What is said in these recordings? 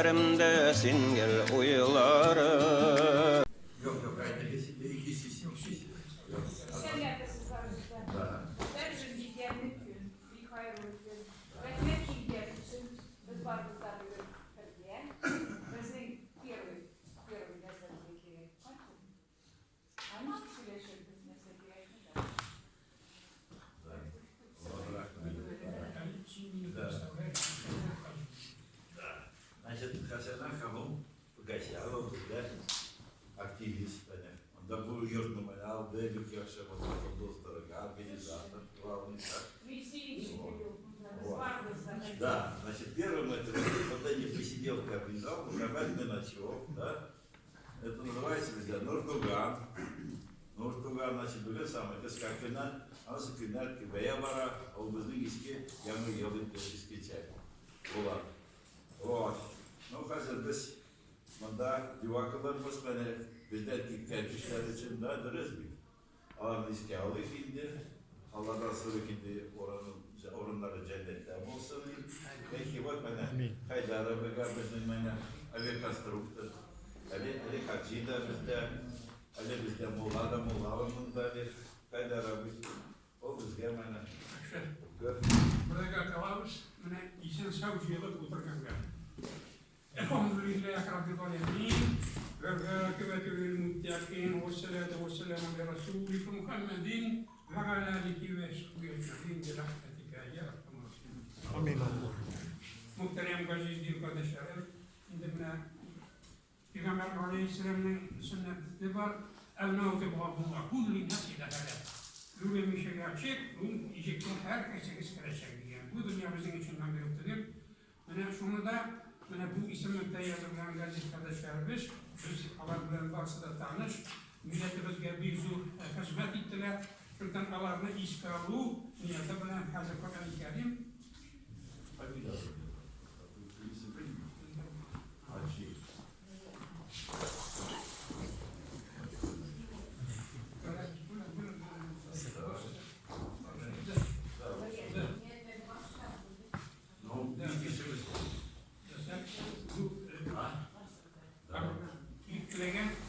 gözlerimde singel uyuları. Yok, ikisi yok. Sen neredesin kardeşler? Ben için bir gelmek gün, bir hayır olsun. Ben ne için gelmişim? Biz var bizden bir diye. Bizim первый yazarındaki ama süreçte mesela Значит, Хасана Хамум погасяла, да, активист, понятно. Он добыл южный малял, Дэвид Яшева, был сторога, организатор, главный, так. Да, значит, первым это вот эти посиделки организовал, Мухаммед Миначев, да. Это называется, друзья, Нуртуган. Нуртуган, значит, были самые, это скакина, она скакина, Кибеябара, а у Безлигиски, я мы елы персиский чай. Вот. Ну, hazır biz bunda divakalarımız beni bizden tercihler için de deriz mi? Allah'ın istihalı indi, Allah'dan sırrı indi, oranları cennetten olsun. Belki bak bana, Haydara ve Garbez'in bana, Ali Konstruktör, Ali Kakcı'da bizde, Ali bizde Muğla'da, Muğla'nın da Ali Haydara bizde, o bizde bana. Burada kalmış, İnsan savcıya da otururken. Elhamdülillah Rabbil Alemin ve akıbetü lil muttaqin ve salatu ve selamu ala Resulika Muhammedin ve ala alihi ve sahbihi ecmaîn bi rahmetika ya erhamer rahimin. Amin. Muhterem aziz kardeşlerim, şimdi Peygamber Aleyhisselam'ın sünneti var. El-mevtu bâbû'a kulli nâsi lehelâ. Böyle bir şey gerçek, bu yiyecekten herkese iskeleşecek diye. Bu dünya bizim için nagırıptır. Şunu da bu isimlikte yazılan gazet kardeşlerimiz, biz Allah'ın varsa da tanış, milletimizge bir zor hizmet ettiler. Şuradan Allah'ın iskalu, niyeti bilen Hazreti Kur'an-ı Kerim.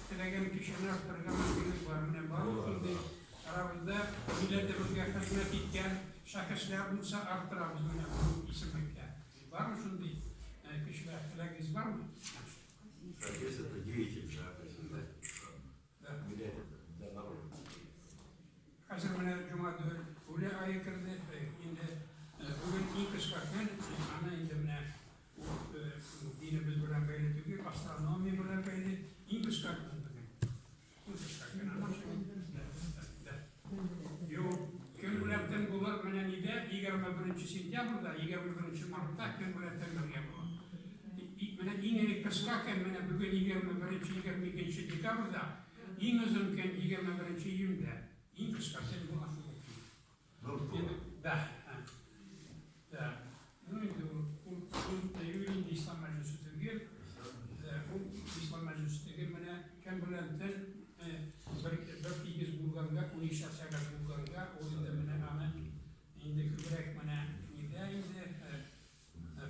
Tilegen kişiler tırgamak var. Şimdi aramızda milletimizge hizmet etken şahıslar bulsa arttırırız bu isimlikte. Var mı şimdi kişiler tileginiz var mı? Шахес это деятель шахесinde. Milletimizde narod. Hazır bana Cuma'da öyle ayı kırdı. Şimdi bugün ilk kıskanken ana indimine dinimiz bilen böyle diyor, astronomi bilen böyle ilk kıskanken bugün. İlk kıskanken anlaşılıyor. Yok, könületten bunlar bana nide 21. sentyabrda, 21. Mart'ta könületten bir yapıyor. Bana yine kıskanken bana bugün 21. 22. dekabrda, yine uzunken 21. yılda, ilk kıskanken bu anlaşılıyor. Da. İslam Meclisi Türkiye, İslam Meclisi Türkiye bana kendilerden bir kez Bulgar'da, 12 şahsiyat Bulgar'da, o yüzden bana hemen indi kübrek bana indi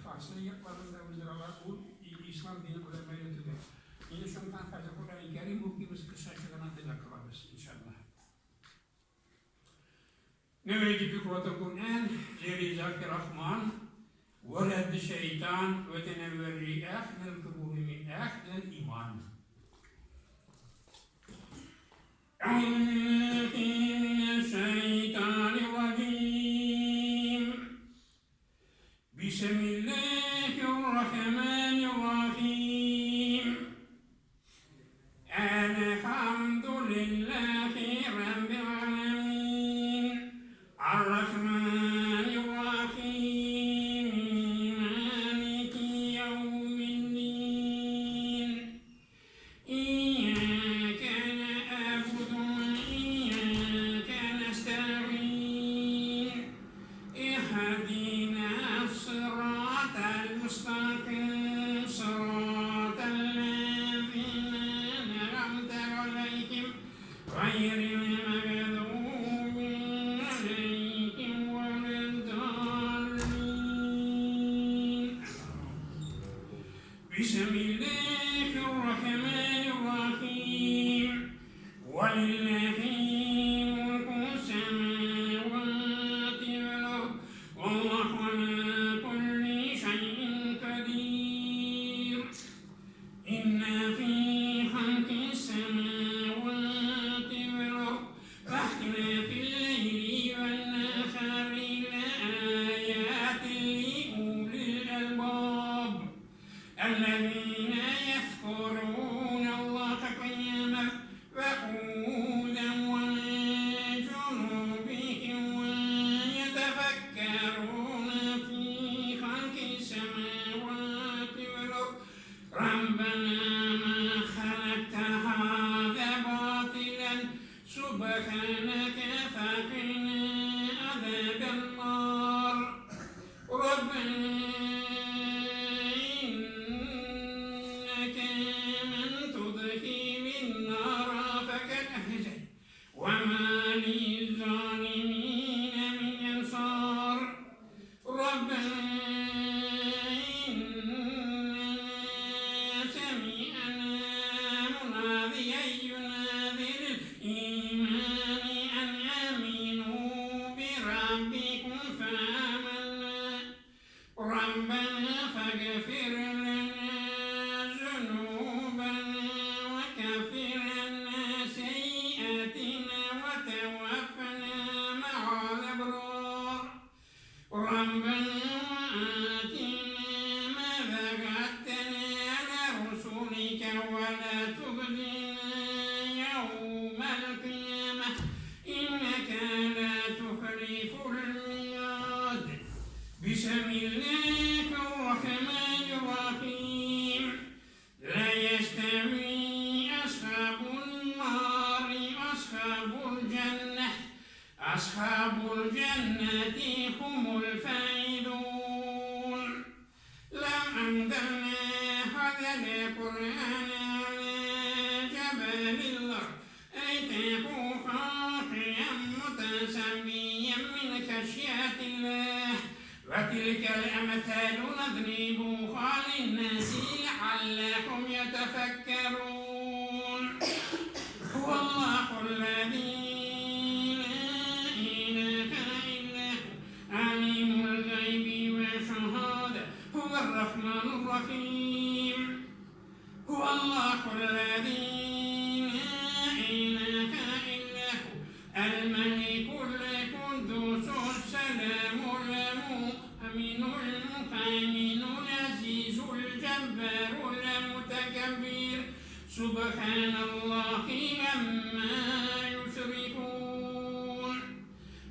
farklı yapılarında uzaralar, o İslam dini böyle Türkiye. Yine şundan fazla Kur'an-ı Kerim bu gibi kısaçlarına dile kılarız inşallah. Neveydi bir kuvatı Kur'an, Zeri-i Rahman, ورد الشيطان وتنور أخذ القبول من أخذ الإيمان. أعوذ من الشيطان الرجيم. بسم الله الرحمن الرحيم. الحمد لله رب العالمين. الرحمن الرحيم. مالك يوم الدين. إياك نعبد وإياك نستعين. اهدنا الصراط المستقيم. صراط الذين أنعمت عليهم غير المغضوب عليهم ولا الضالين. بسم ولله ملك السماوات والأرض والله على كل شيء قدير إن في خلق السماوات والأرض واختلاف الليل والنهار لآيات لأولي الألباب الذين يذكرون الله قياما وقعودا وعلى جنوبهم ويتفكرون في خلق السماوات والأرض ربنا ما خلقت هذا باطلا سبحانك فقنا عذاب النار ربنا إنك من تدخل النار فقد أخزيته وما للظالمين من أنصار ربنا إننا سمعنا مناديا ينادي للإيمان أن آمنوا بربكم فآمنا ربنا فاغفر لنا ذنوبنا وكفر عنا سيئاتنا وتوفنا مع الأبرار ربنا وآتنا ما وعدتنا على رسلك ولا تخزنا يوم القيامة إنك لا تخلف الميعاد بسم الله الرحمن الرحيم لا يستوي أصحاب النار أصحاب الجنة هم الفائزون لو أنزلنا هذا القرآن على جبل لرأيته خاشعا متصدعا من خشية الله وتلك الأمثال نضربها للناس لعلهم يتفكرون هو الله الذي لا إله إلا هو عالم الغيب والشهادة هو الرحمن الرحيم هو الله الذي لا إله إلا هو الملك القدوس السلام المؤمن المهيمن العزيز الجبار المتكبر سبحان الله عما يشركون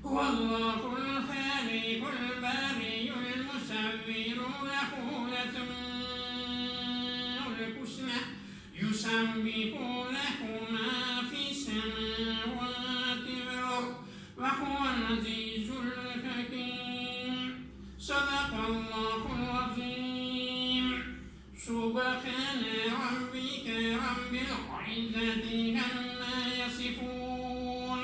هو الله الخالق البارئ المصور له الأسماء الحسنى يسبح له ما في السماوات والأرض وهو العزيز الحكيم صدق الله العظيم سبحان ربك رب العزة عما يصفون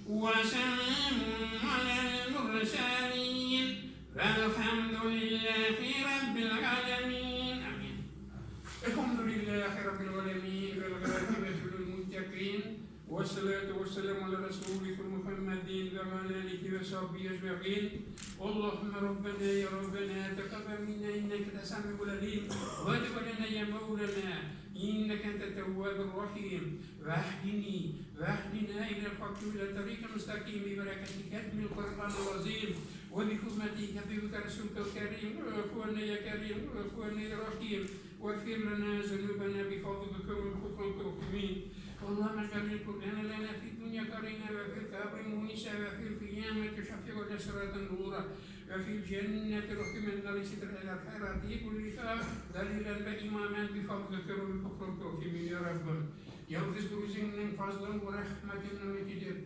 وسلام على المرسلين والحمد لله رب العالمين آمين الحمد لله رب العالمين والعاقبة للمتقين والصلاة والسلام على رسولك محمد وعلى آله وصحبه أجمعين اللهم ربنا يا ربنا تقبل منا إنك أنت السميع العليم وتب لنا يا مولانا إنك أنت التواب الرحيم واهدنا إلى الحق إلى الطريق المستقيم ببركتك من القرآن العظيم وبحكمتك بك رسولك الكريم واعف عنا يا كريم واعف عنا يا رحيم واغفر لنا ذنوبنا بفضلك وبحكمك الرحيم اللهم اجعل القرآن لنا في الدنيا قرينا وفي القبر مونسا وفي القيامة شفيعا صراطا نورا وفي الجنة رحمة النار ستر إلى الخيرات كلها دليلا وإماما بفضلك وبحكمك الرحيم يا رب يلغز بروزين من فضل ورحمة من كتير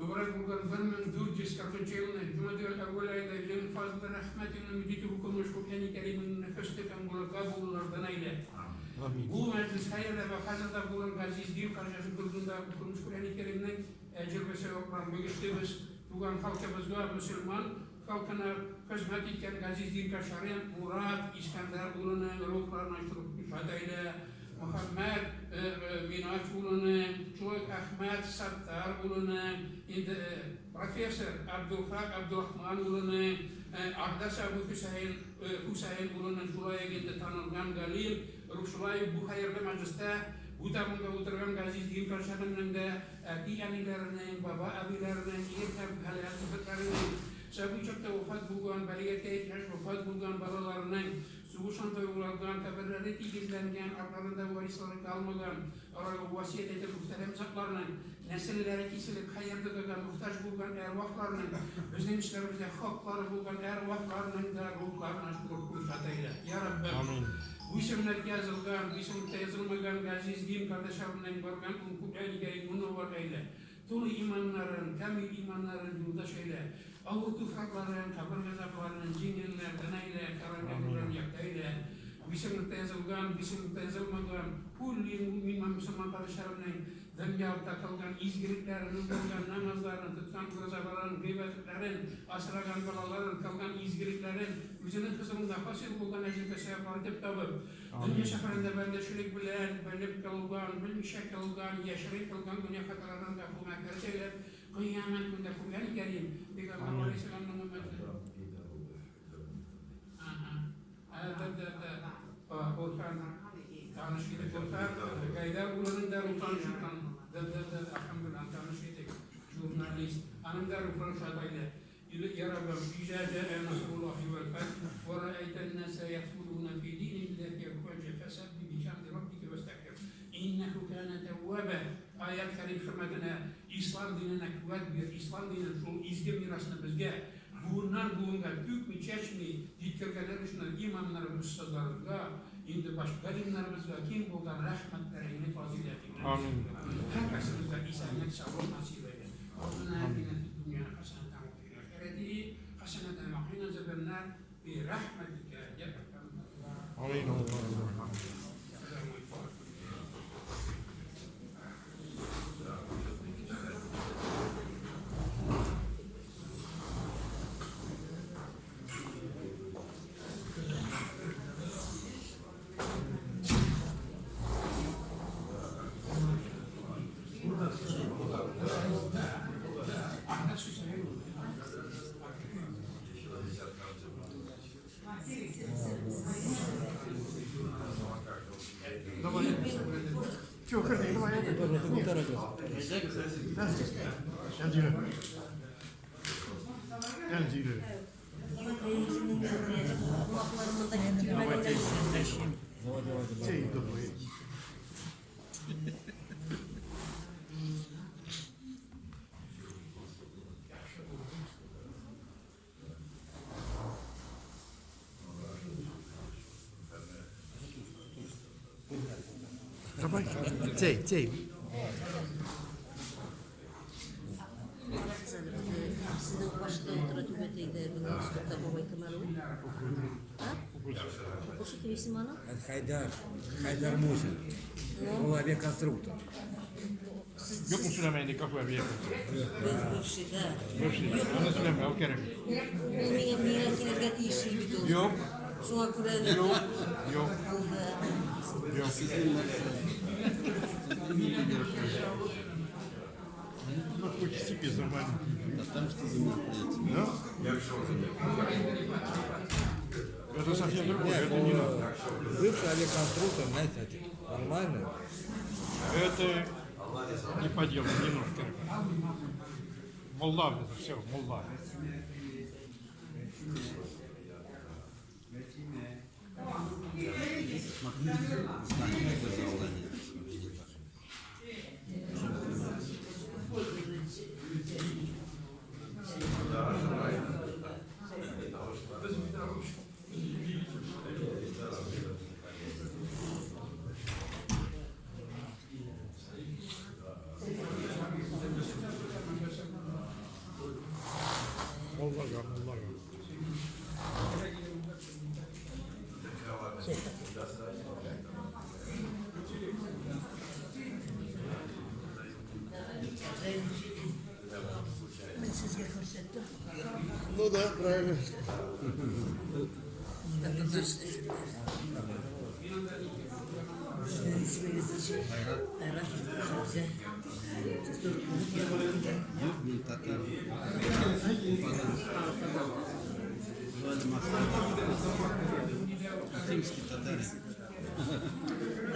وبرك من درجس كفجرنا جمد الأول إلى جن فضل رحمة من كتير وكل مشكور يعني كريم من نفسك أن قبول ربنا إليه Bu meclis hayırda ve hazırda bulunan aziz bir kardeşim kılığında kurmuş Kur'an-ı Kerim'den ecir ve sevaplar birleştiğimiz bugün halkımızda Müslüman halkına hizmet eden aziz bir kardeşim Murat İskender bulunan ruhlarına ifadayla Muhammed Miraç ulunu, Çoğuk Ahmet Sattar ulunu, Profesör Abdülhak Abdurrahman ulunu, Akdas Abu Hüseyin ulunu şuraya gitti tanılgan Galil, şuraya bu hayırlı mecliste bu tarafında oturan Gaziz Gül Karşı'nın da ki anilerinin, baba abilerinin, yerken hayatlarının, sabu çokta vefat bulgan, baliyete ihtiyaç vefat bulgan balalarının, Suğuşan toyulardan, kabirleri igizlengen, arkalarında varisleri kalmadan, vasiyet edip muhterem zatlarının, nesilleri kesilip hayırda muhtaç bulgan ervahlarının, bizim işlerimizde hakları bulgan ervahlarının da ruhlarına kuşat eyle. Ya Rabbi, bu isimler yazılgan, bu isimler yazılmagan, Aziz din kardeşlerinin bargan, Kur'an-ı Kerim munavvar eyle. Dolu imanların, kamil imanların yoldaş eyle. Ağır tufrakların, kabir gazaplarının, cinginler, deneyle, karanlıkların yakayla, bisimlikte yazılgan, bisimlikte yazılmagan, kulli mümin Müslüman kardeşlerinin demyal takılgan, izgiliklerinin bulgan, namazların, tutkan gazapaların, gıybetlerin, asragan balaların, kalgan izgiliklerin, üzerinin kısmında hasıl bulgan ecilkese yapar tip tabıp, dünya şehrinde bende şülik bilen, belip kalgan, bilmişek kalgan, yaşarık kalgan, dünya hatalarından da kumakları çeylep, kıyamet günde Kur'an-ı Kerim, Peygamber Aleyhisselam'ın ümmeti. Orhan, tanışıydık Orhan, Gaydar Ulan'ın da Rutan Şutan, Alhamdülillah tanışıydık, jurnalist, anım da Rutan Şatayla. Ya Rabbim, İzâ câe nasrullahi vel feth, ve ra'eyten nâse yedhulûne fî dînillahi efvâce fesebbih bihamdi rabbike vestagfir. İnnehu kâne tevvâbe. Ayet-i Kerim hürmetine İslam dinine kuvvet bir, İslam dininin şu izgi mirasını bizge bundan buğunga büyük mi çeşmi ditkirgeler için imamlarımız, ustazlarımızga, indi başka galimlerimizga kim bulgan rahmetlerini, faziletini, herkesimizga İsa'nın sabır nasip eyle. Rabbena atina fid dunya haseneten ve fil ahireti haseneten ve qina azabennar bi rahmetike ya erhamer rahimin. Amin. Цей. Sizin başta oturup öteyde bunun üstünde babay kanalı. Ha? Okuşu kim isim ana? Хайдар Мусин. Он авиаконструктор. Yok mu Süleyman'da kapı bir yapıyorsun? Bövşi de. Onu Süleyman, o Kerem. Mine kinezgat işi bir Yok. Şuna kure. Yok. Yok. Ну, хоть себе нормально. Там что за Да? Это совсем другое, это не надо. Бывший авиаконструктор, знаете, нормально. Это не по делу, не нужно. Молдав, это все, Молдав. Молдав. Ben sizge gösterdim. Ну да, правильно. Sizin isminiz şey. Ayran. Sen. Siz de Yok bir Tatar. Крымский татарин.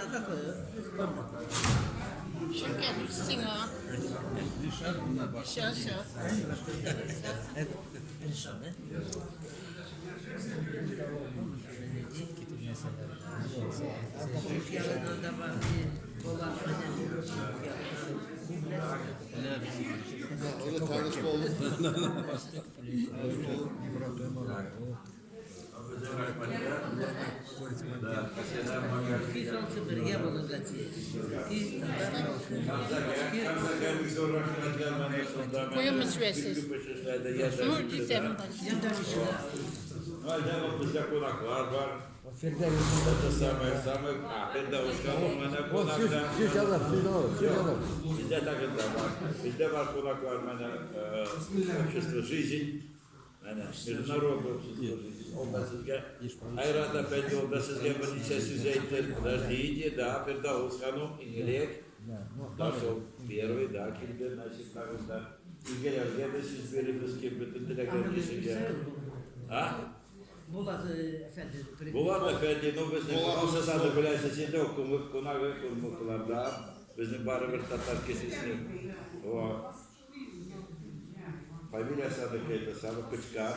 А какое? Şeker içsin ha. Решат на башку. Şaş şaş. Решал, да? Yanında var bir olan O da tanışma oldu. Kıysaltı bir yer olur zaten. Koyun müsvesiz. Nur dizem var. Bizde konaklar var. Фердавис. Вот все сюда. Bizde takımda var. Bizde var konaklar, общество жизнь. Международное общество жизнь. Onda sizge ayrıca ben yolda sizge bir neçe söz ettim. Rajdiye da Firdavs Hanım İngilek. Nasıl первый da kilde nasip takımda. İlgelerge de siz veririz ki bütün dileklerinizi sizge. Ha? Bulat Efendi. Bulat Efendi, bizim Fransa'da bileşesinde konaklarda bizim bari bir Tatar kesisini o familiyası da kayıtlı sağlık Kıçkar.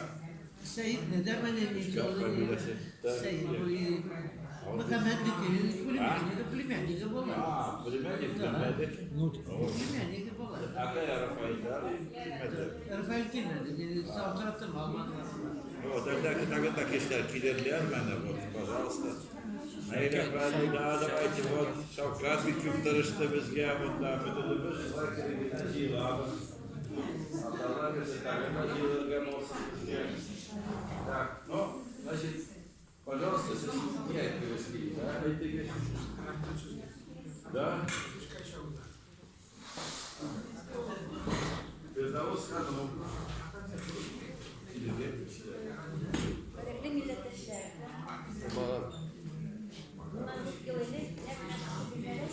Seyit ne demenin ilk Kıçkar familiyası. Seyit bu Makametlik plemiennik Bulat. Племянник. Plemiennik Bulat. Akaya Rafail'da. Rafael kimlerdi? Beni savcılattım Almanlar. Вот, тогда киштер килерлер мене, вот, пожалуйста. Егер ben daha давайте вот Şavkat bir küptarıştı bizge bunda müdürümüz. Allah'a versin, takıma yılırgen olsun bizge. Так, ну, значит, пожалуйста, siz niye etkileşmeyin? Да? Firdavs Hanım. Kaderli milletvekileri, bundan 4 yıl önce yaklaşık bizlere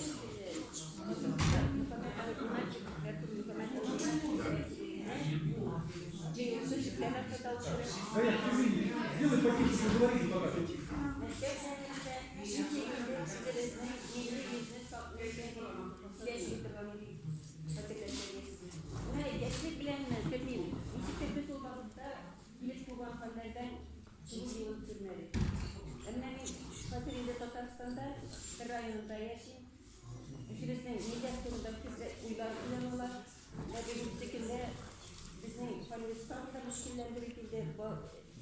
Geçmek bilenler, bilmiyorum. Müzik tepesi olmalıkta ilk kuban fanlardan çiğ yıl türleri. Hemen Fatih'de Tataristan'da bir rayonunda yaşayın. Süresinin milyatlarında bize uygulanıyorlar. Ve bir şekilde bizim Pakistan'da müşkillerle birlikte bu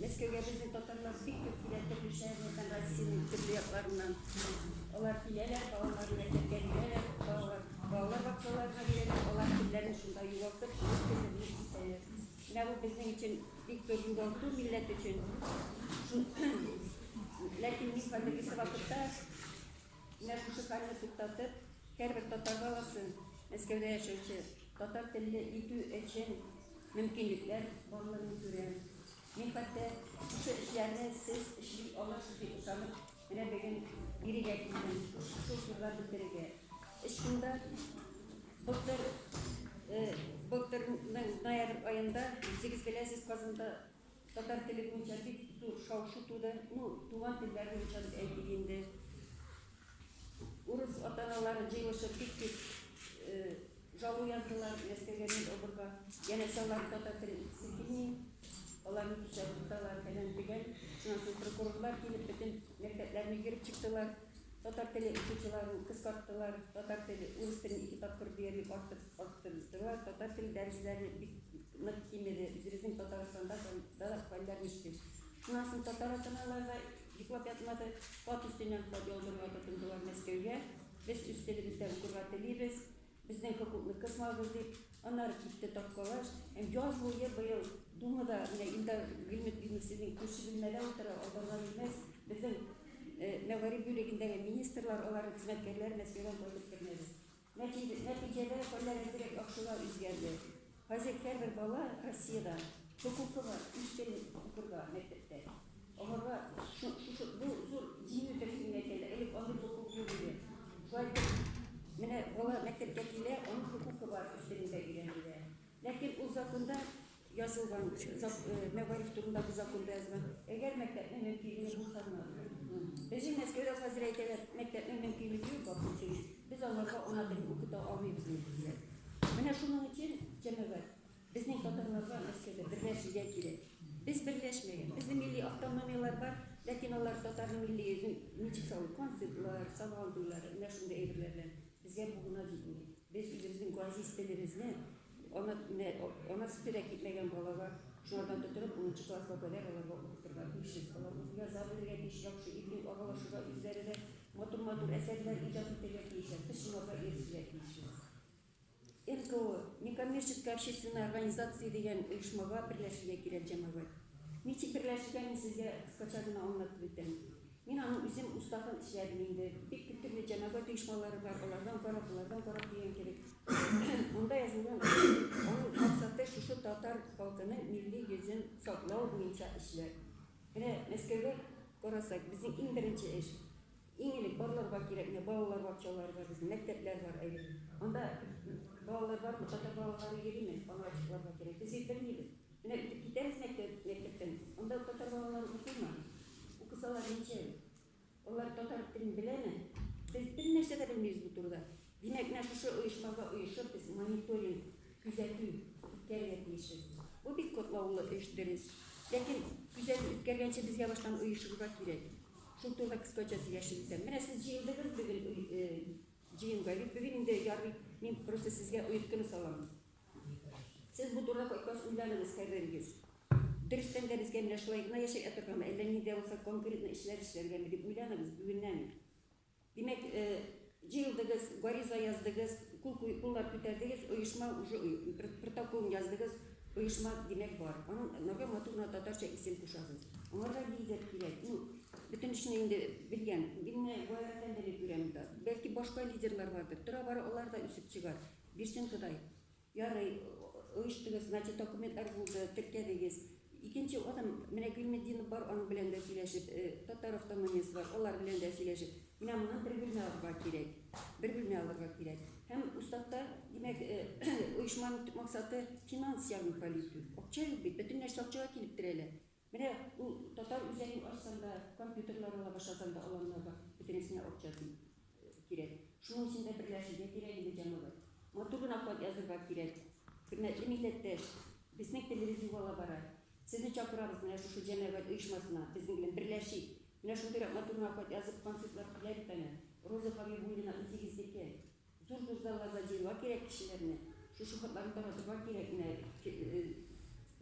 Meskev'e bizim Tatarlar bir köp biletleri şehirlerden Rusya'nın türlü yapılarından onlar bileler, bağlar biletler geliyorlar, bağlar bakıyorlarına bileler, onlar türlerini şunda yuvaktır, üstlerini isteyer. Ne bu bizim için ilk bölüm oldu, millet için. Lakin biz faldaki vakitte ne şu şıklarını tuttatıp, her bir Tatar balası Meskev'de yaşayıcı, Tatar dilini eğitim için mümkünlükler varlığını gören. Nihayet şu işlerini siz işli olursunuz bir utanıp, yine bir gün geri geldiğinden şu sorular bitirge. İşkunda Doktorun noyabr ayında 8 bilesiz kazında Tatar dili boyunca bir şavşutuda, tuvan dilleri boyunca eğitiminde Urus atanaları cıvışıp bir jalu yazdılar, meskelerinin oburga, yenesalar Tatar dili silkini, onların şavşutalar falan digen, şundan sonra prokurorlar gelip bütün mekteplerine girip çıktılar. Tatar dili uçucularını kıskarttılar, Tatar dili Urus dilini 2 tapkır diyelim arttırdılar, Tatar dili derslerini bir kimedi, bizim Tataristan'da da paylaşmıştı. Şundan sonra Tataristan'larda yıkıp yatmadı, Bat üstünden yolculuğa tutundular Meskev'e, biz üstlerimizde okurga diliyiz, bizden hukuklu kısmağız deyip, onlar gitti tapkolaş, hem yaz boyu bayıl, Duma'da yine indi bilmek sizin kursu bilmeden otura, odanlar bilmez, bizim Mevari bölümündeki ministerler olarak hizmetkarlar Meskev'den koyduk girmedi. Neticede kolları direkt akşılar üzgerdi. Hazır her bir bala Rusya'da hukuku var, üstelik okurga mektepte. Onlarga bu zor dini tersinden geldi, elip anlık hukuku gibi. Mene bala mektepte kile onun hukuku var üstlerinde öğrendiler. Lakin o zakında yazılgan, mevarif durumdaki zakında yazılan, eğer mektepte mümkünlüğünü bulsanlar, bizim eskide hazretler mektepte mümkünlüğü yok bakın çünkü biz onlarla ona bir okuda almayız dediler. Mene şunun için cemaat, bizim Tatarlarla eskide birleşmeye gerek. Biz birleşmeyin, bizim milli avtonomiyalar var, lakin onlar Tatar'ın milli niçin sağlık, konseptler, savaldılar, ne şunda eğrilerler. Bizge buguna değil. Biz bizim gazi istelerimizle ona süperek gitmegen bala var. Şuradan tutup 10. klasla kadar alarga okutturlar. İşsiz alarga zabirge iş yok şu İbn Ağala şurada üzerinde motor eserler icat ettiler işler. Dışınlarda erişiler işler. НКО, некоммерческая общественная организация деген uyuşmağa birleşmeye girer cemaat. Niçin birleşken sizce kısaçadına anlatıp ettim. Мен анын өзім ұстаған işlerinde bir türlü cemaat uyuşmaları var, onlardan korap diyen gerek. Onda yazılgan, onun maksatı şu Tatar halkını milli yüzün saklağı boyunca işler. Yine Meskev'de korasak, bizim en birinci iş, İngiliz barlar var gerek, bağlar bakçalar var, bizim mektepler var öyle. Onda bağlar var, Tatar bağları yeri mi? Bana açıklar gerek. Biz bilmiyoruz. Yine gideriz mektepten, onda Tatar bağları okurlar. Okusalar niçin? Onlar Tatar dilini bilir mi? Biz bir nerse de bilmeyiz bu turda. Demek ne şu uyuşmağa uyuşup biz monitoring, güzelliği, gerçekleşiriz. Bu bir kodlawlı işleriz. Lakin güzel gerçekçe biz yavaştan uyuşurga gerek. Şu turda kıskacası yaşayacağım. Mene siz jiyildiniz bugün jiyin gayri. Bugün de yarın men просто sizge uyutkunu salamın. Siz bu turda koykas uylanınız kaydırınız. Dürüstten denizge mene şulayına yaşay atırgama. Ellerini de olsa konkretne işler işlerge deyip uylanınız bugünden. Demek jiyildiniz, gariza yazdınız, kullar küterdiniz, uyuşma protokol yazdınız, uyuşma demek var. Onun norga maturna Tatarça isim kuşağınız. Onlarga lider gerek. Bütün işini indi bilgen, bilme goyardan da göremiz. Belki başka liderler vardır. Tıra var, onlar da üsüp çıkar. Birsin kıday. Yarı uyuştunuz, значит dokumentler buldu, Türkiye'deyiz. İkinci adam, mene Gülmedi'nin var, onun bilen de söyleşip, Tatar avtonomiyası var, onlar bilen de söyleşip. Yine bundan bir bilme alırga gerek. Hem ustatta demek uyuşmanın maksatı finansiyal kalitü. Okça yok bit, bütün nersi okçağa kilip direle. Mene bu Tatar üzerine açsanda, kompüterlerle başlasanda olanlarga bütünesine okça gerek. Şunun içinde birleşici gereğinde cemaat. Motorun akvat yazırga gerek. Hürmetli milletler, bizning televizyon ola barar. Sizni çakırarız mene şu cemaat uyuşmasına, bizimle birleşik. Mene şunday motorun akvat yazıp konsertler kılayıp tane. Roza Fabiyulina 18'deki zor dallarda cevap gerek kişilerine. Şu şuhatların tanıtmak gerek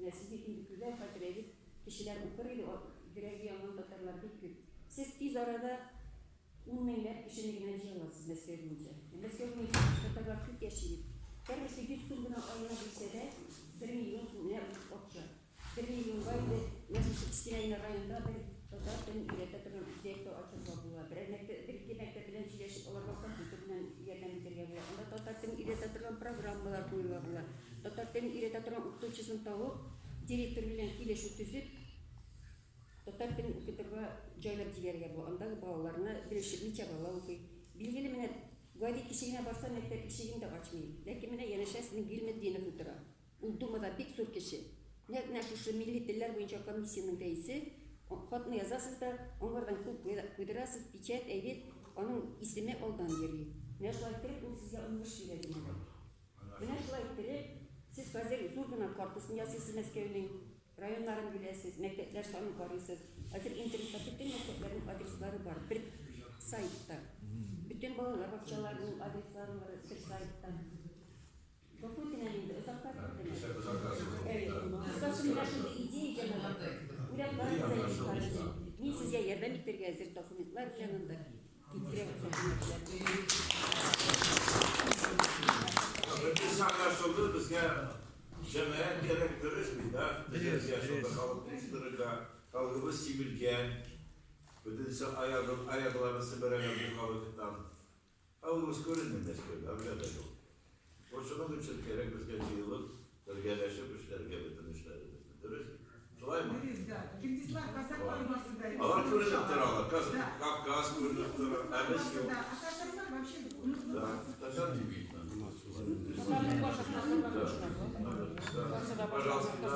ne sizdeki güzel hatırlayıp kişiler okuruydu, görevi yalan Tatarlar bekliyor. Siz tiz arada 10 milyar kişinin güvence alasınız Meskev'ince. Meskev'ince Tatarlar Türk yaşayıp, her 800 sunduğuna ayınabilse de 1 milyon sunduğuna okça. 1 milyon gaydı, yaşaşı İstinay'ın rayında bir Tatar'ın üretetirlen üzdekte açılma bular. Bir iki mektebilen çileşip olar baktan bütünden yerden bitirgeler. Onda Tatar'ın üretetirlen programmalar koyularlar. Tatar'ın üretetirlen oktuğçısını tavuk, direktörüyle kileşip tüzüp, Tatar benim okuturga joylap jilerge bu. Ondagi balalarına birleşip niçe bala okuy. Bilgili mene gayri kişiğine barsa mektep kişiğini de açmayın. Lakin mene yanışa sizin bilmediğini tutura. Uldumada bir sürü kişi. Ne şu milli diller boyunca komisyonun reisi. Hatını yazasız da onlardan kuydurasız, piçet, eğrit, onun ismi oldan veriyor. Ne şulay ettirip, onu size olmuş verelim. Ne şulay ettirip, siz hazır zurduna kartısını yazıyorsunuz Meskev'nin rayonların bilesiz, mektepler sanın karısız. Hazır internette bütün mekteplerin adresleri var, bir sayıtta. Bütün bağlar, bakçaların adresleri var, bir sayıtta. Bakın dinaminde, uzaklar dinaminde. Evet, kıskasında şurada ideyi canavar. Uyanlarınıza çıkarıcı. Niye sizce yerden bitirge hazır dokumentler yanında? Biz anlaşıldı, bizge cemaat gerek dürüst da. Biz yaşında kalıplaştırırga, kalıbı sivilgen, bütün ayaklarını sibiregen bir kalıptan. Kalıbımız görünmüyor Meskev'de, öyle de yok. Boşuna için gerek bizge yıllık, bölgeleşip işlerge bütün işleri dürüst. Şulay mı? Kırgızlar Kazak koymasında. Alar kırınıktır alar. Kafkas kırınıktır. Emes yok. Atatürk'ler вообще unutma. Да, Татар не видно. Пожалуйста, да,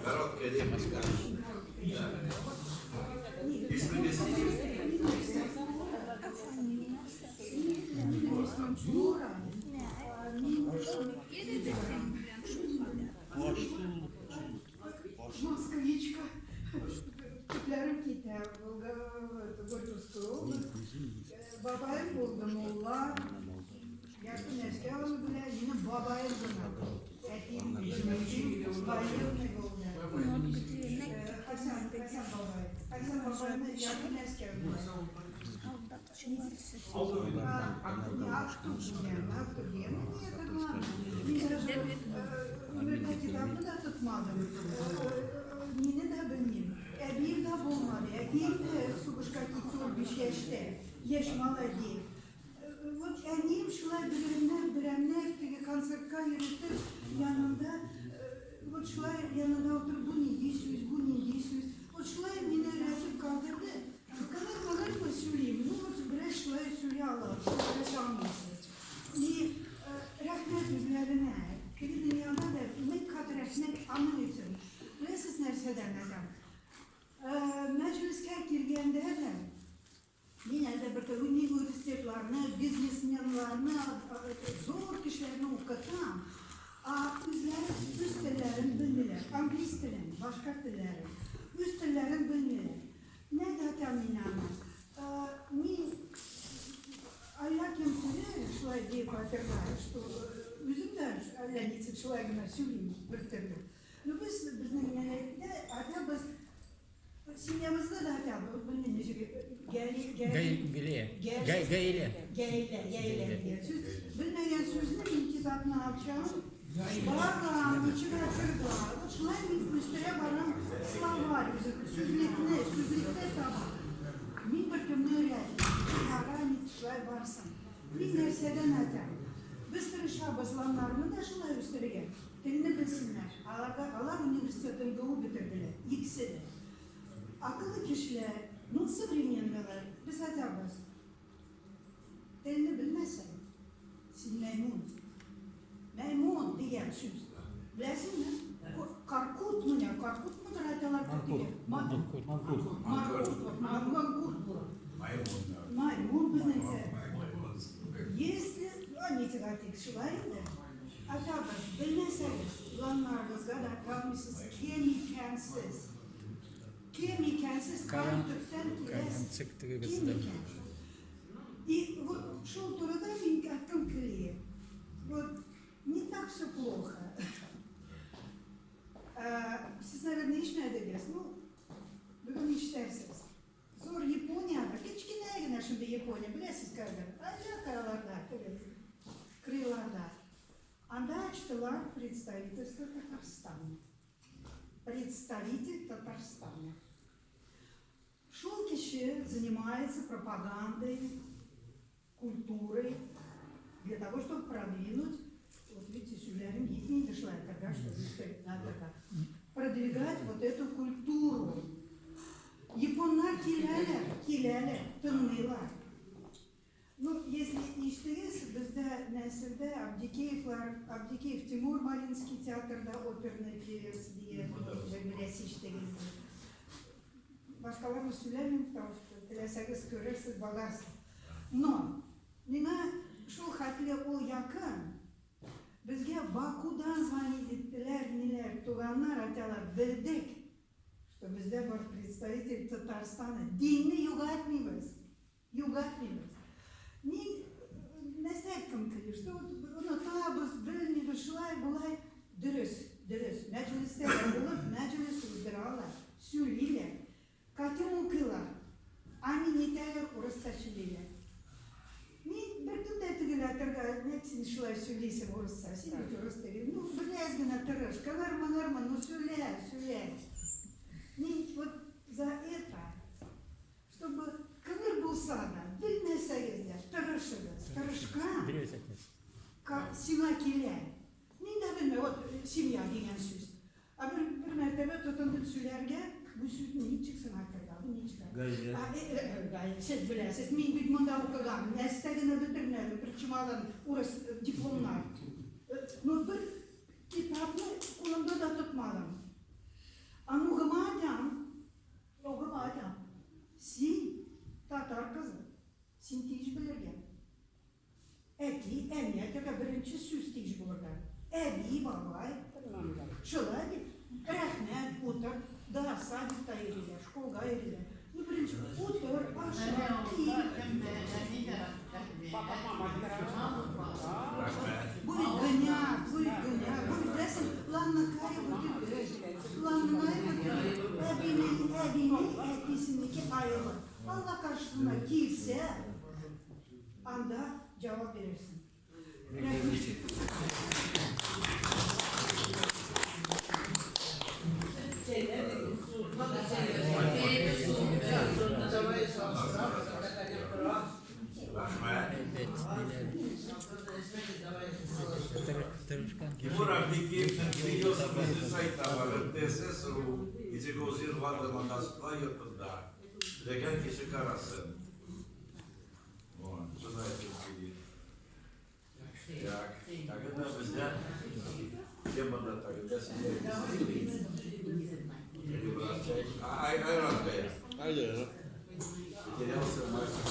короткая реплика. İsminiz? Москвичка. Türklerim gitti Gorçuskulu. Babayım oldu Molla. Yakın eski oldu bile yine babayım oldu. Etim, pişmeyim, bayım ne oldu. Hasan babayım. Hasan babayım yakın eski oldu. Üniversite kitabını da tutmadım. Yine de bilmiyorum. Bir de bulmadı. Bir de Subuşka Kitur bir şeyde. Yaşmalı değil. Annem şular biremler konsertka yürütüp yanında şular yanında oturup bu ne diyorsunuz, bu ne diyorsunuz. Şular yine resim kaldırdı. Bu kadar mı söyleyeyim? Biraz şular söyle Allah'ım. Biraz anlıyorsunuz. Rahmet üzerine. Bir dünyada da ne kadar rahmet anlıyorsun. Resız nereden adam. Mecliske girgende de yine de bir üniversitelerine, biznesmenlerine, zor kişilerine okutan üstelerin bilmeler, İngiliz dilin, başka dillerin, üstelerin bilmeler. Ne de teminamaz. Allah kimseye şöyle diye hatırlar, üzümden öğrenicik şöyle söyleyeyim bir türlü. Bizim nelerde hatta biz Sinemizde de hatta bunun Geyle diyorsunuz. Bilmeyen sözler inkizatını alacağım. Bağırlarım, içine kırdılar. Şunlar bir üstüne bana sınav var bizim. Sözlükte tamam. Min bir tümünü öğrendim. Ağam itişler varsın. Bir nerseden hatta. Biz tırışa basılanlarını da şunlar üstüne dilini bilsinler. Alar üniversiteden doğu bitirdiler. İkisi de. Akıllı kişiler, современного писателя, dilini bilmezsen, sen Meymun diyen söz. Bilesin mi? Karkut mu ne? Karkut mudur atalar diye? Mankurt. Maymun bizim Если, они тяготик шварили, а так bilmezseniz, planlarınızda da kalmışsınız kemikensiz karanlıktan kemikensiz. И вот шел туда, минька открыли. Вот не так все плохо. Siz naravno işmediniz, bugün işlersiniz. Zor Japonya'da, kiçkineyken şimdi Japonya, bilesiniz kadar. Acayip karalarda, kıyılarda. Anda açtılar представительство Татарстана. Представитель Татарстана. Шел киши занимается пропагандой, культурой, для того, чтобы продвинуть, вот видите, Сюлярин не дошла тогда, что надо продвигать вот эту культуру. Японlar kilerler, tınlıyorlar. Если iştiriz, bizde nesilde Abdikeyev Timur Marinski Teatr'da operna piyesi diye bilesi iştiriz. Başkalarını söylemeyeyim, dilerseniz görürsünüz, bakarsınız. Но, bana şu hatli o yakın, bizge Baku'dan звонить ettiler, neler, tuğanlar atalar, bildik, что bizde var представитель Татарстана, dinini югатмıyoruz. Ne sevkim ki, işte onu tabız, bilmiyor, şulay, bulay, dürüst. Mecliste olup, meclis uydurarlar, söylerler. Katım okuyorlar. Ani niteler orası söylerler. Bir gün de tıgılar, ne şulay söyleysin orası, şimdi orası değil. Biraz gün hatırlar, kalarma, söyle. Вот за это, чтобы кымыр болса да, білмесеңіздер, тырышқа, сила келе. Мен де білмей, вот семья деген сөз. Bir mertebe tutunduğum söylerge bu sözün hiç çıksın hakkında, bu hiç çıkar. Gayet. Siz bilesiz, min bir manda okugan, estedini bitirmedim, bir çımadan orası diplomlar. No bir kitapını kolumda da tutmadım. Ama oğumadım. Sen Tatar kızı, sen tecrübe bilirgen. Eki, emniyete birinci söz tecrübe bilirgen. Evi, babay, şöyle rahmet, otur, dersa gitta eriler, şkolga eriler. Bu birinci otur, aşağı, bu dünya, bu resim, lanla kaya bu dünya, lanla evinin etkisindeki ayrılır. Allah karşısına girse, anda cevap verirsin. Muravniki biliyorsunuz sayıda var. TSS.ru İzegozir vardı mandasıkla yırtında. Legen kişi karasın. Şuna etkili. Tak da bizde yemanda tak da size. Ayran kaya. Ayran. Потерялся мальчик.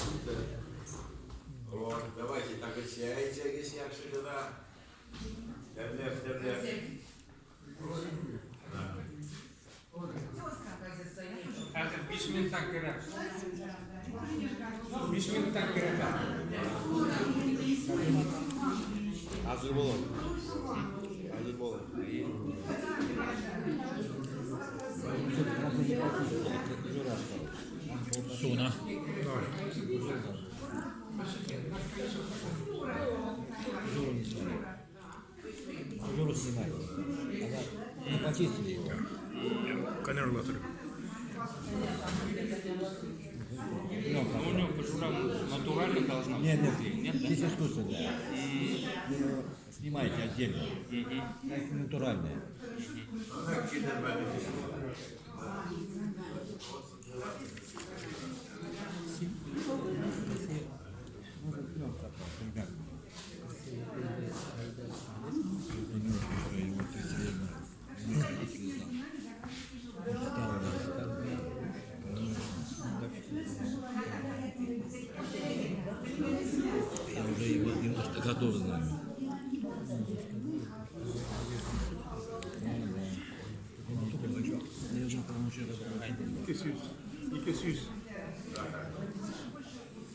Вот, давайте так и сядьте, если я всегда. Hadi bismillah takdire. Bismillah takdire. Hazır olun. Hazır olun. Суна. Кожуру снимать. Надо почистить его. Коннерлатор. Ну, У него кожура натурально должна быть. Нет, Нет, да? здесь искусственное. Вы его снимаете отдельно. Это натуральное. Я уже его 90 годов знаю. Я уже помучил.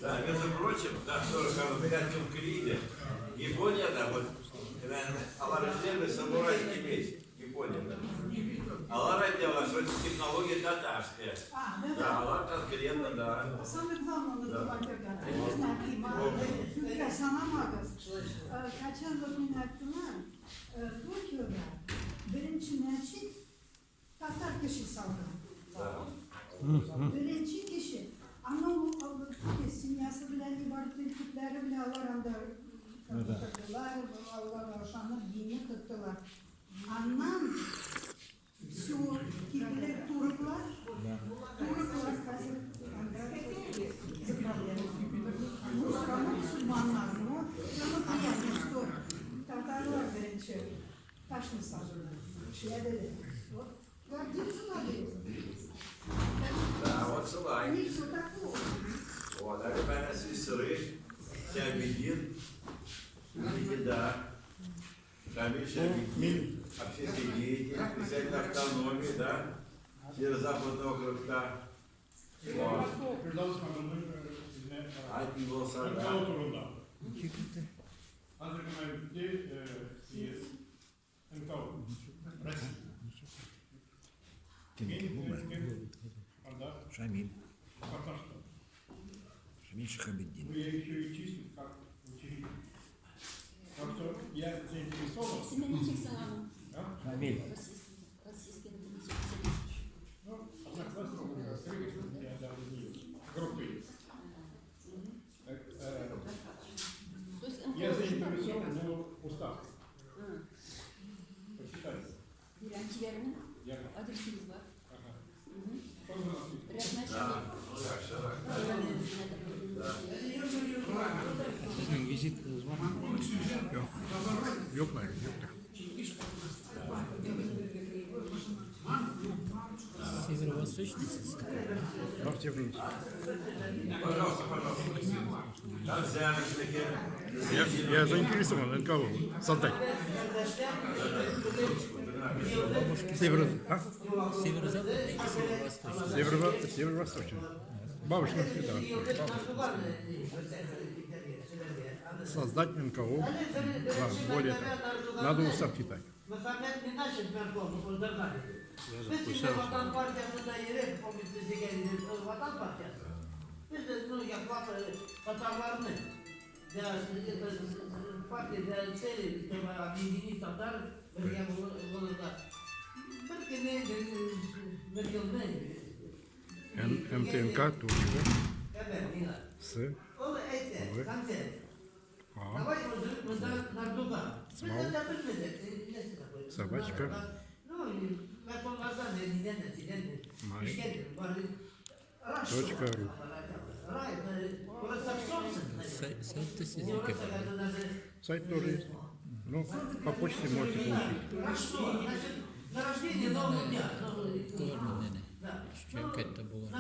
Да, между прочим, да, 40 в Криде, Япония, да, вот, аларжевый самурайский меч, Япония, да. Алара делала, что это технология татарская. Да, Алар конкретно, да. Самое главное, не знаю, я сама магас. Kaçan dokumen hakkında Tokyo'da birinci merçin Tatar kişi saldı. Birinci kişi. Ama o simyası bilen ibaret ülkükleri bile Allah'ında tuttular. Allah'a hoşlanıp dini tuttular. Anlam şu kipiler Turuklar Müslümanlar mı? Yani что Tatarlar birinci taşını saldılar. Şeye dedi. Гордиться надо этим. Да, вот ссылай. Они все такое. Вот, а ребята сестры, Шабидин, да, Шамиль Шабидин, общественный деятель, представитель автономии, да, через западного округа. Вот. Альпин болса, да. Шамиль. Шамиль Шахабеддин. Я еще и числю как ученик. Так что я заинтересован. Шамиль. Ну, одноклассник открыли, я даже не группы. Я заинтересован, но устав. Почитайте. Adresiniz var. Sizin vizitiniz var mı? Yok mu? Yok da. Северо-восточный. Активность. Там Сиамовские. Я заинтересован НКО создать. Северо... А? Северо-западный и северо-восточный. Северо-восточный. Бабушка всегда. Создать НКО. Да, более того. Надо устав Китай. Biz de Vatan Partisi'nde yeri komitesi geldi, Vatan Partisi. Biz de bunu yapmak hatalarını, partide seyri, bildiğini kadar böyle bulurlar. Belki ne, belki ne? МТНК тоже, да? Evet, yine. С. O ete, kanser. А. Давай мы на дуга. Мы Смол. это не Собачка. Ну, металлардан неден. Май. İşte var. Точка ру. Сайт-то сидит. Сайт тоже есть. Ну, по почте можете получить. На рождение нового дня. Şirkette bu var.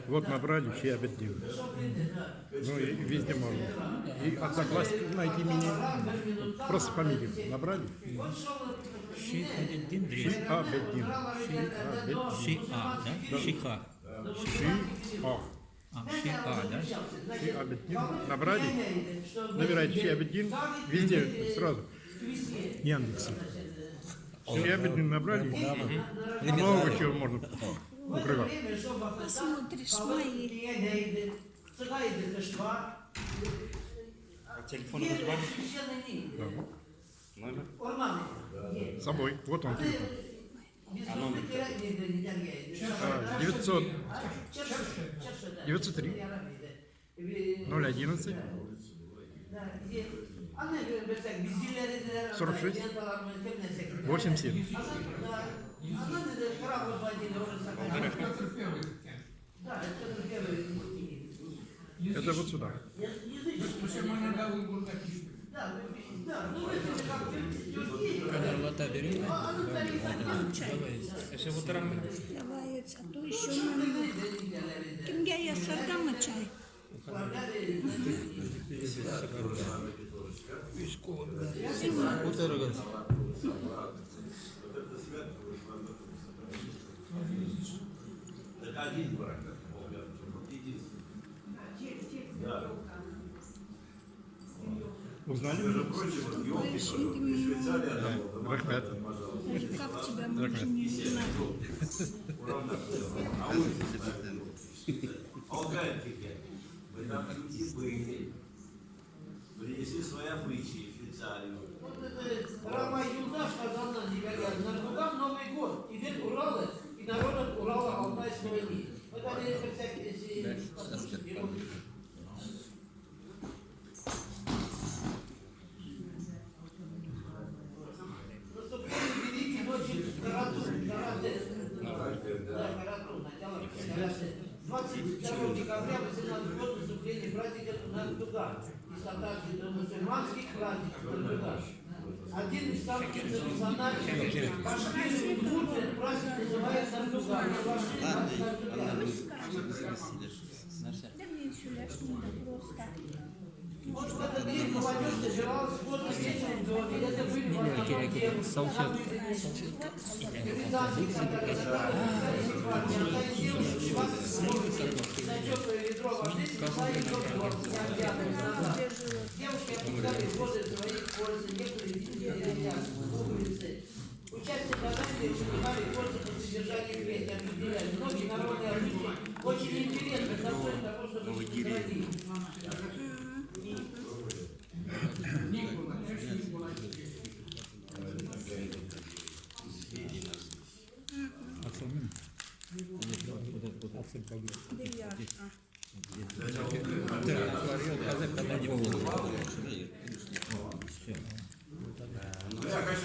Вот набрали, чьи объективы. Ну и везде можно. И одноклассников найти меня. Просто фамилию набрали. Şihabeddin Reis. Шиабеддин. Şia, да? Şiha. Шиа. Şia, да? Шиабеддин. Набрали. Набирайте Шиабеддин. Везде сразу. Яндексе. Шиабеддин набрали. Много чего можно укрывать. Посмотришь мои. Telefonunuz var mı? Номер. Orman. С собой. Вот он телефон. 900 903 011 46 87. Это вот сюда. Kadar veriyor mu? Давай, а то еще надо. Kimge yasarda mı çay? Это один брак. Да. Узнали? Между прочим, елки Швейцария работала. Рахмет. Как тебя можно не знать? Алгантики. Вы там люди были. Принесли свои обычаи в Швейцарию. Рама Юлда сказал нам, Наркуган Новый год. И день Урала, и народ Урала Алтайского дни. Вот они всякие... Наступление Великой ночи Карату, начало 22 декабря 18 года наступление праздника Наркуган. Из татарских до мусульманских праздников Наркуган. Один из самых национальных башкирских праздник называется Наркуган. Да мне сюляшный просто. Вот в этот день молодежь собиралась поздно вечером в доме. Это были в основном девушки. Теплое ведро воды смывали девушки опускали воды в свои кольца, некоторые видели улицы. Участие в задании принимали кольца по содержанию песни, определяли. Многие народные обычаи очень интересны, достойны того, чтобы сохранить. Когда не было.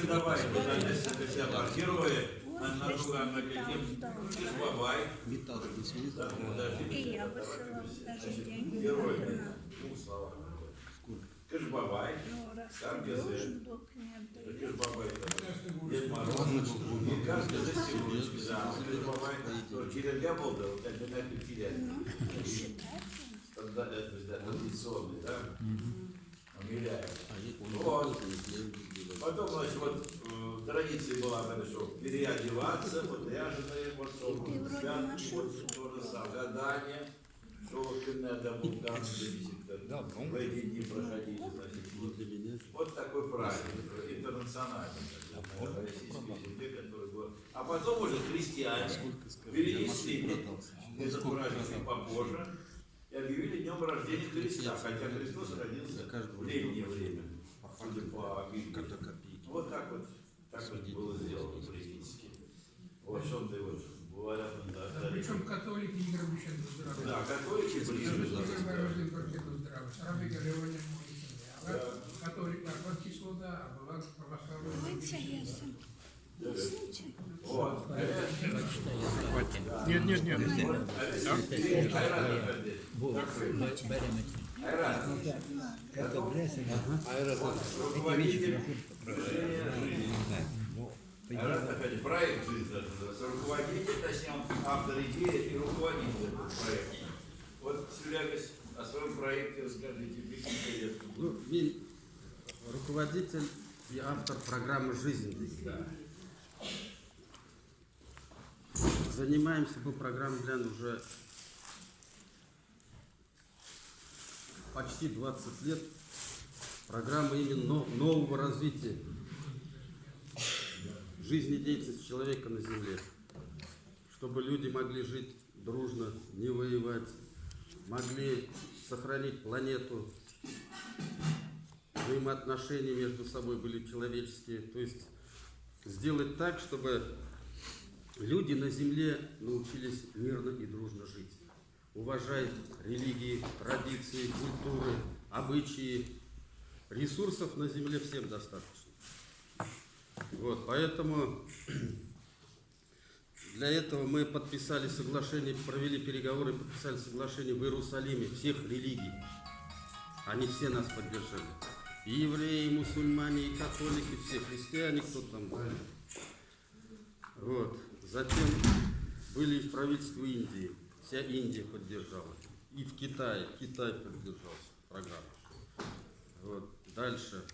давай, герои, на другом каким Кышбабай. Металл не Да, подожди. И я посылал даже деньги. Герой. Ну, слава. Кышбабай. Ну, раз Там ты где должен, долг не отдаю. Кышбабай. Дед Мороз. И каждый за секундочку, да. Кышбабай. Чередя был, да, вот это на пятилет. Ну, считается. Традиционный, да? Умиляет. Вот. Потом, значит, вот традиция была, что переодеваться, вот ряженые, вот, святки, вот, то же самое, гадание, что вот надо будет там в эти дни проходить, значит. Вот такой праздник, интернациональный, на российской земле, который был. А потом уже христиане перенесли этот праздник попозже и объявили днем рождения Христа, хотя Христос родился в летнее время, судя по Библии. Вот так вот было сделано политически. Вот что ты вот говорят, да. Причем католики не гробищен здравы. Да, католики были. Католик Архису, да, а была православная. Вот. Нет. Руководитель проект руководитель, точнее, автор идеи и руководитель проекта. Вот, Сюлягас, о своем проекте расскажите. Ну, руководитель и автор программы «Жизнь». Да. Занимаемся мы программой уже почти 20 лет. Программа именно нового развития жизнедеятельности человека на Земле. Чтобы люди могли жить дружно, не воевать, могли сохранить планету, взаимоотношения между собой были человеческие. То есть сделать так, чтобы люди на Земле научились мирно и дружно жить. Уважать религии, традиции, культуры, обычаи. Ресурсов на Земле всем достаточно. Вот, поэтому для этого мы подписали соглашение, провели переговоры, подписали соглашение в Иерусалиме всех религий. Они все нас поддержали. И евреи, и мусульмане, и католики, все христиане, кто там был. Вот. Затем были и в правительстве Индии. Вся Индия поддержала. И в Китае. Китай поддержал программу. Вот. Дальше.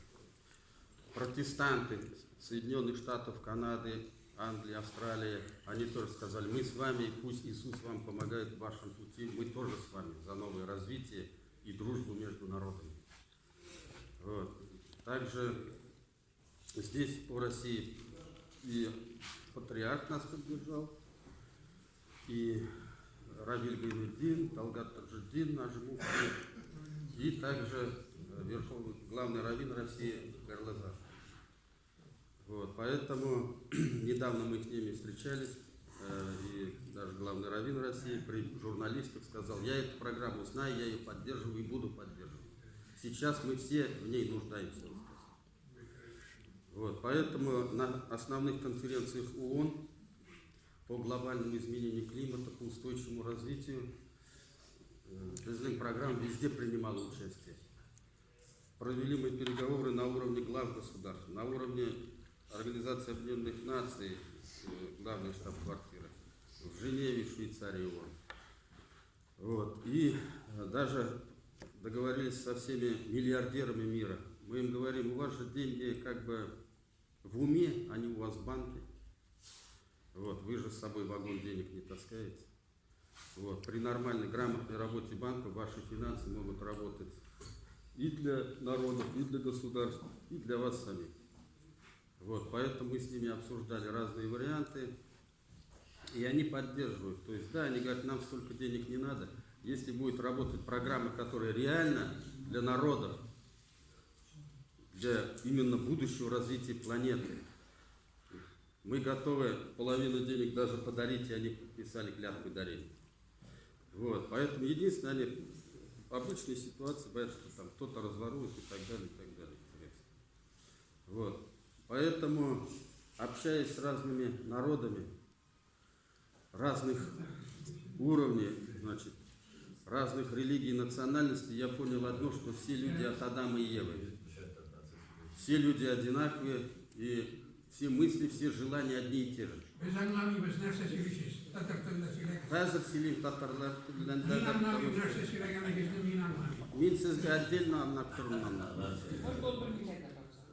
Протестанты Соединенных Штатов, Канады, Англии, Австралии, они тоже сказали, мы с вами, пусть Иисус вам помогает в вашем пути, мы тоже с вами за новое развитие и дружбу между народами. Вот. Также здесь, по России, и патриарх нас поддержал, и Равиль Гайнуддин, Талгат Таджиддин, наш муфти, и также верховный главный раввин России Гарлазар. Вот, поэтому недавно мы с ними встречались, и даже главный раввин России при журналистах сказал, я эту программу знаю, я ее поддерживаю и буду поддерживать. Сейчас мы все в ней нуждаемся. Вот, поэтому на основных конференциях ООН по глобальному изменению климата, по устойчивому развитию, программа везде принимала участие. Провели мы переговоры на уровне глав государств, на уровне Организации Объединенных Наций, главной штаб-квартиры, в Женеве, в Швейцарии, ООН. Вот. И даже договорились со всеми миллиардерами мира. Мы им говорим, у вас же деньги как бы в уме, они у вас в банке. Вот. Вы же с собой вагон денег не таскаете. Вот. При нормальной, грамотной работе банка ваши финансы могут работать и для народов, и для государств, и для вас самих. Вот, поэтому мы с ними обсуждали разные варианты, и они поддерживают. То есть, да, они говорят, нам столько денег не надо. Если будет работать программа, которая реально для народов, для именно будущего развития планеты, мы готовы половину денег даже подарить, и они подписали клятву дарения. Вот, поэтому единственное, они в обычной ситуации боятся, что там кто-то разворует и так далее, и так далее. Вот. Поэтому, общаясь с разными народами, разных уровней, значит, разных религий и национальностей, я понял одно, что все люди от Адама и Евы. Все люди одинаковые, и все мысли, все желания одни и те же. Қазір силим татарлар тілінен мен сізге отдельно аннап тұрмын.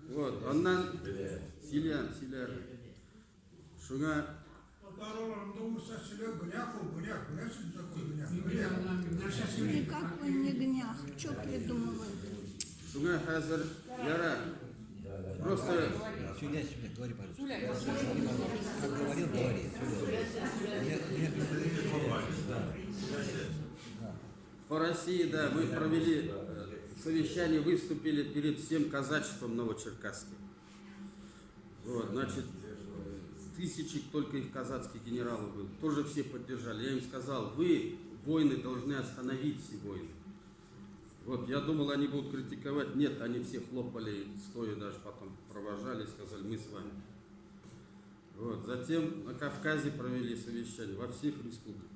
Вот, оннан силиян. Шуңа Как вы не гнях? Что придумываете? шуңа қазір яра. Просто Сюда, говори, пожалуйста. Как говорил, говори. по России, да, мы провели совещание, выступили перед всем казачеством новочеркасским. Вот, значит, тысячи только их казацких генералов было, тоже все поддержали. Я им сказал, вы, воины, должны остановить все войны. Вот, я думал, они будут критиковать. Нет, они все хлопали, стоя даже потом провожали, сказали, мы с вами. Вот, затем на Кавказе провели совещание во всех республиках.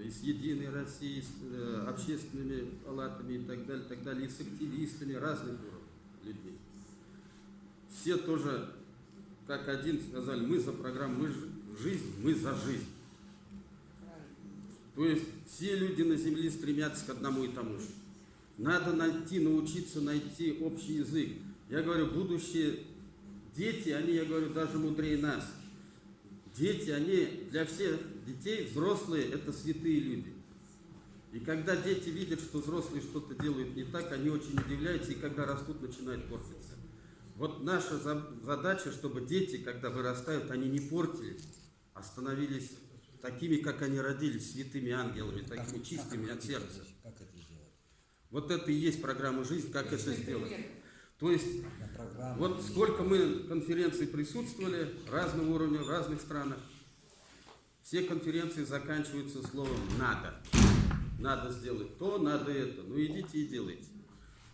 И с Единой Россией, с общественными палатами и так далее, и с активистами разных людей. Все тоже, как один, сказали, мы за программу, мы жизнь, мы за жизнь. То есть все люди на земле стремятся к одному и тому же. Надо научиться найти общий язык. Я говорю, будущие дети, они, я говорю, даже мудрее нас. Дети, они для всех детей, взрослые, это святые люди. И когда дети видят, что взрослые что-то делают не так, они очень удивляются, и когда растут, начинают портиться. Вот наша задача, чтобы дети, когда вырастают, они не портились, а становились такими, как они родились, святыми ангелами, такими чистыми от сердца. Как это сделать? Вот это и есть программа жизни, как это сделать. То есть, вот сколько мы конференций присутствовали, разного уровня, в разных странах, все конференции заканчиваются словом «надо». Надо сделать то, надо это. Ну идите и делайте.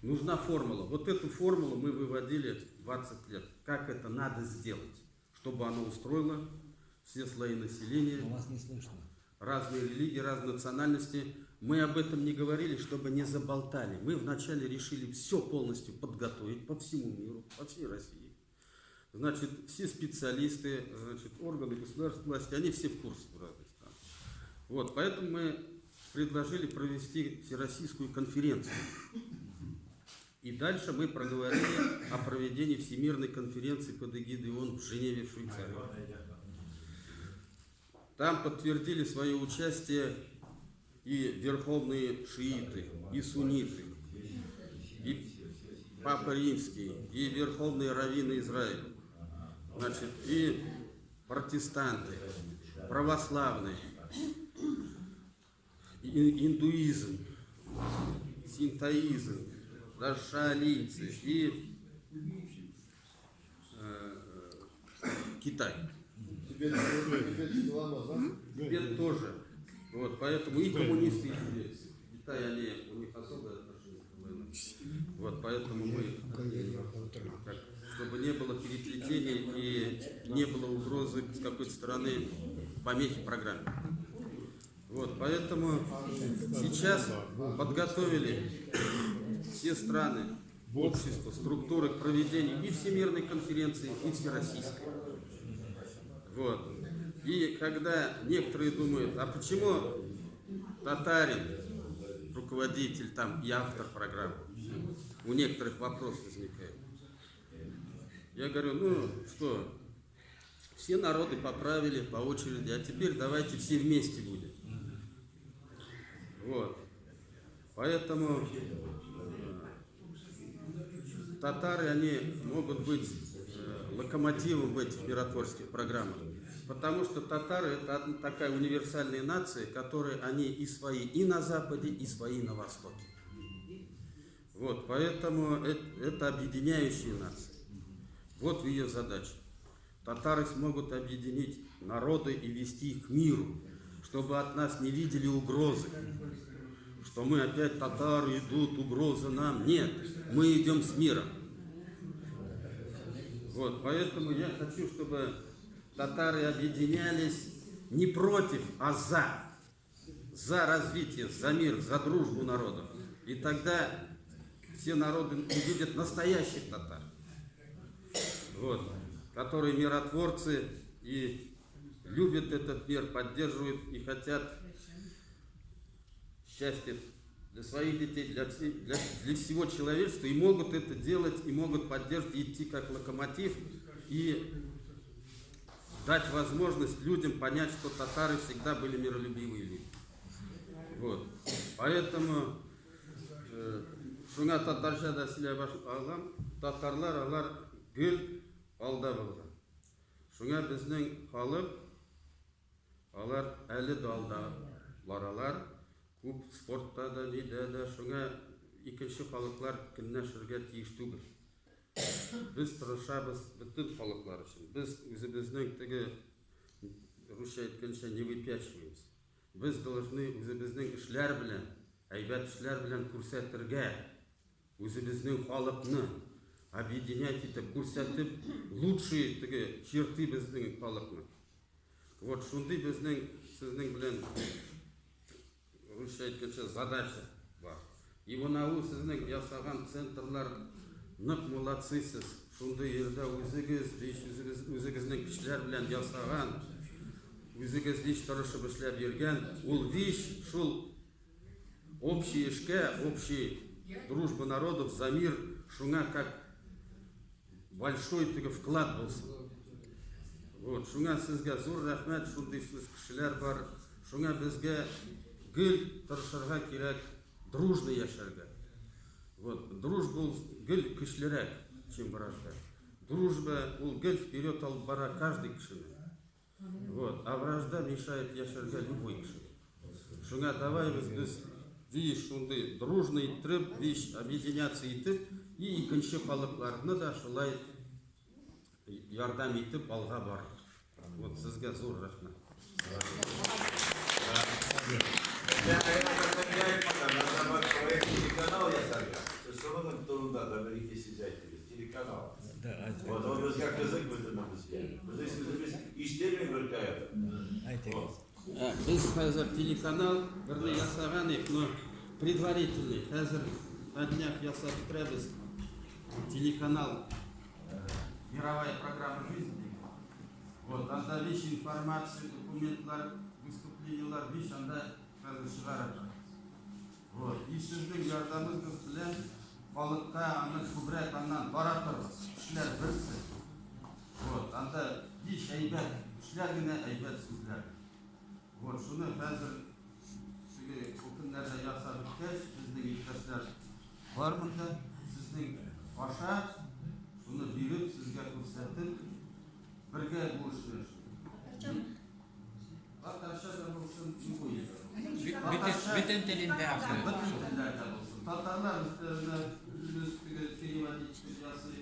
Нужна формула. Вот эту формулу мы выводили 20 лет. Как это надо сделать, чтобы оно устроило все слои населения. У вас не слышно. Разные религии, разные национальности. Мы об этом не говорили, чтобы не заболтали. Мы вначале решили все полностью подготовить по всему миру, по всей России. Значит, все специалисты, значит, органы государственной власти, они все в курсе в разных странах. Вот, поэтому мы предложили провести всероссийскую конференцию. И дальше мы проговорили о проведении Всемирной конференции под эгидой ООН в Женеве, в Швейцарии. Там подтвердили свое участие и верховные шииты, и сунниты, и Папа Римский, и верховные раввины Израиля, значит, и протестанты, православные, и индуизм, синтоизм, даже шаолиньцы и Китай. Тибет тоже. Вот, поэтому и коммунисты, и тибетцы. Китай, они, у них особое отношение к войне. Вот, поэтому мы, чтобы не было переплетений и не было угрозы с какой-то стороны помехи программе. Вот, поэтому сейчас подготовили все страны, общества, структуры к проведению и Всемирной конференции, и Всероссийской. Вот. И когда некоторые думают, а почему татарин, руководитель там и автор программы, у некоторых вопрос возникает. Я говорю, ну что, все народы поправили по очереди, а теперь давайте все вместе будем. Вот. Поэтому татары, они могут быть локомотивом в этих миротворческих программах. Потому что татары – это такая универсальная нация, которые они и свои и на Западе, и свои на Востоке. Вот, поэтому это объединяющая нация. Вот ее задача. Татары смогут объединить народы и вести их к миру, чтобы от нас не видели угрозы. Что мы опять татары идут, угроза нам. Нет, мы идем с миром. Вот, поэтому я хочу, чтобы татары объединялись не против, а за развитие, за мир, за дружбу народов. И тогда все народы увидят настоящих татар, вот, которые миротворцы и любят этот мир, поддерживают и хотят счастья для своих детей, для всего человечества, и могут это делать, и могут поддерживать, идти как локомотив, и дать возможность людям понять, что татары всегда были миролюбивые люди. Вот. Поэтому шуңа татарша да сөйлей алам, татарлар алар гүл алда булган. Шуңа безнең халык алар әле дә алдалар, күп спортта да, нидә дә, шуңа икенче халыклар көнләшергә тиеш түгел. Без тырышабыз бөтен халыклар өчен. Без үзебезнең теге русча әйткәнчә не выпячиваемся. Без должны үзебезнең эшләр белән, әйбәт эшләр белән күрсәтергә, үзебезнең халыкны объединять итеп, күрсәтеп, лучшие теге черты безнең халыкны. Вот шундый безнең сезнең белән русча әйткәнчә задача бар. И монау сезнең ясаган центрлар нык молодцысыз. Шундый ердә үзегезнең кешеләр белән ясаган, үзегез лич тырышып эшләп йөргән, ул вич шул общий эшкә, общий дружба народов за мир, шуңа как большой теге вклад булсын. Вот, шуңа сезгә зур рәхмәт, шундый кешеләр бар. Шуңа безгә гел тырышырга кирәк, дружно яшәргә. Вот, дружба ул гел көчлерәк, чем вражда. Дружба ул гел вперед алып бара каждый кешене. Вот, а вражда мешает яшәргә любой кеше. Шуңа давай без виш шундый дружно итеп, виш объединяться итеп, и икенче халыкларны да шулай ярдәм итеп алга бар. Вот сезгә зур рәхмәт. Телеканал ясарга. Соның турында да бер ике сүз әйтегез. Телеканал. Вот он безгә кызык булды безгә. Без иштелме бер кая. Әйтегез. Без хәзер телеканал берне ясаган идек, но предварительный. Хәзер на днях ясап бетерәбез. Телеканал «Мировая программа жизни». Вот, анда вещь информация, документлар, выступлениялар, вещь анда хәзер чыгарып. Вот, и сезнең ярдәмегез белән халыкка аны күбрәк аннан бара торабыз. Кешеләр берсе. Вот, анда вещь әйбәт, кешеләр генә әйбәт сүзләр. Вот, шуны хәзер теге көннәрдә ясап беткәч, безнең иптәшләр бар монда, сезнең аша шуны биреп, сезгә күрсәтеп, бергә бу эшне. Татарча да булсын, любой. Бөтен телендә Бөтен телләрдә булсын. Татарлар үз переводить ясый.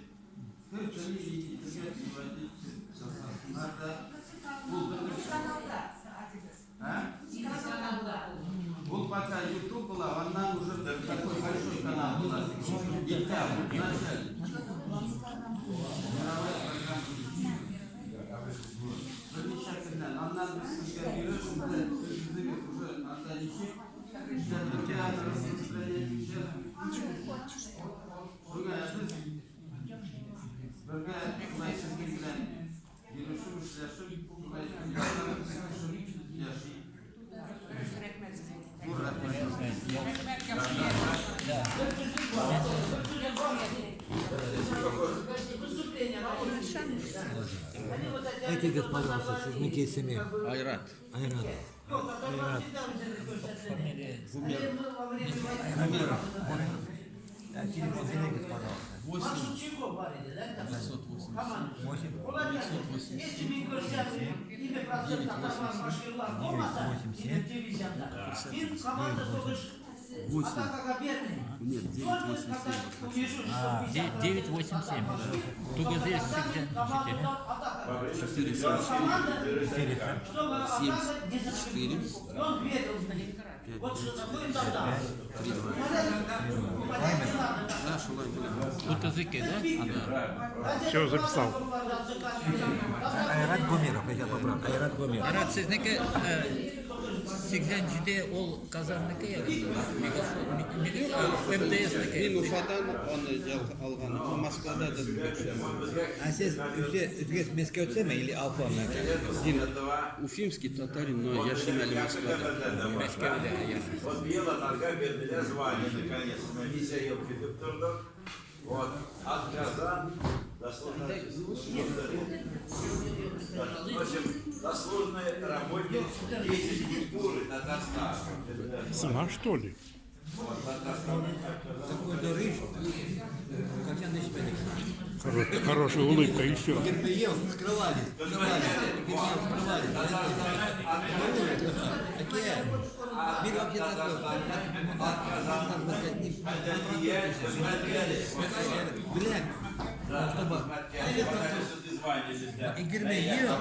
Кем телевидение переводить ясасыннар да. Был пока YouTube была, она уже такой большой канал была. И там, вначале. Мировая программа. Замечательно. Она быстро берет, уже отдалечи. Сейчас океаны распространяют. Другая жизнь. Другая жизнь. Yürüyüşüm işleşim, Әйтегез, пожалуйста, сезнең исеме? Айрат. Айрат. Телефон берегез, пожалуйста. 8. Если мы говорим, имя процента татарского машкирла болмаса, им команда соғыш, атака бедный. Нет, 987. 987. Тугазир 74. Вот что такое тогда. Да, шулай. Только языке, да? Все записал. Айрат Гомеров, я поправ. Айрат Гомеров. Айрат, сизнеке 80-де ол Казанныке я. МТС'ніке. Мен Уфадан оны алған, Москвада да. А сіз үзе Мәскеуде ме или Алпамда? Мен уфимский татарин, но я шимали Москвада. Мәскеуде, я. Вот Бела Нога бердилер звание, наконец. Миссия елки доктор. Вот, от Казан заслуженный работник деятель культуры Татарстана. Сама, что ли? Такой дорыж, как я начинаю. Хорошая улыбка еще. Гермиел, скрывались. Такие. Мир вообще такой. Блин. Чтобы... И Гермиел.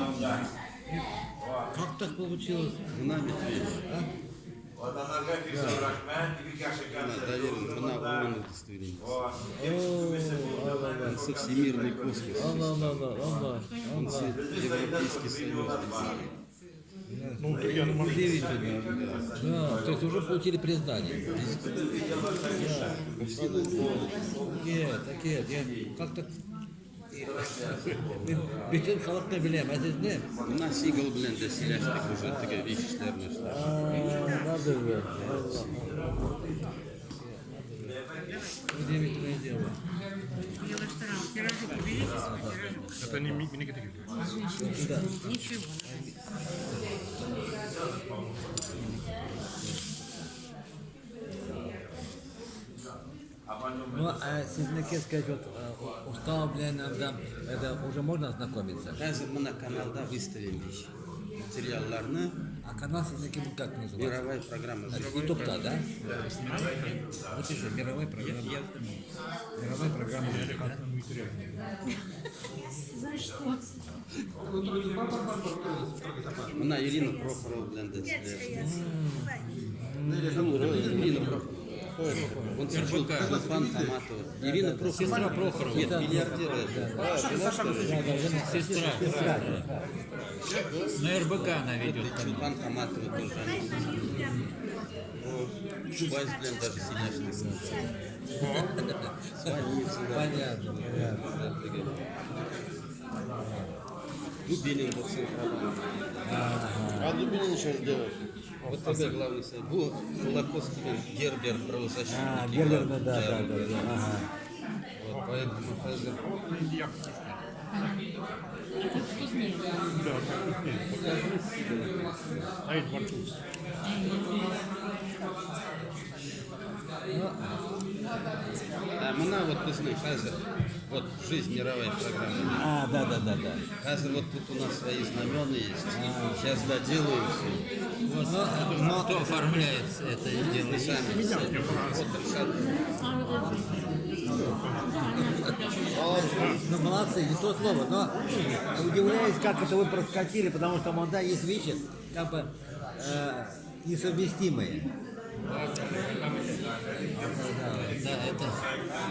Как так получилось? Мына Медведев. Вот она как из Рахман, и Викаши Доверен, мына Оман удостоверение. Он со всемирный космос. Он Европейский Союз. Ну, я не могу. Удивительно. Да, то есть уже получили признание. Такие. Как так? Bütün halkta bilemez, ne? Мына сигал белән дә сөйләштек уже теге ишешләрне. Надо же. Удивительное дело. Это не миникатив. Ничего. Ну, а сизнеке сказать, вот устал, блин, это уже можно ознакомиться? Хәзер мына каналда выставим вещи. Материалларны. А канал сизнеке как называется? Мировая программа. Ютубта, да? Вот еще мировая программа. Мировая программа. Мына Ирина Прохорова белән дә сөйләштек. Ирина Прохорова. Он служил Шулпан Хаматова. Ирина Прохорова. Сестра Прохорова. Нет, миллиардер. Сестра. На РБК она ведет. Шулпан Хаматова тоже. Чубайс, блин, даже сильнейший. Понятно. Дубинин был сын Прабанов. А Дубинин сейчас делает? Вот это главный сайт. Был Холокостский Гербер, правозащитник. Гербер, да. Ага. Вот, поэтому Хазер. А мына вот біздің Хазер. Вот жизнь мировая программа. Да. Хазер вот тут у нас свои знамена есть. Сейчас доделаем все. Но кто оформляет это дело? Мы сами. Вот Ну, молодцы, не то слово, но удивляюсь, как это вы проскочили, потому что да, есть вещи, как бы несовместимые. Да, это...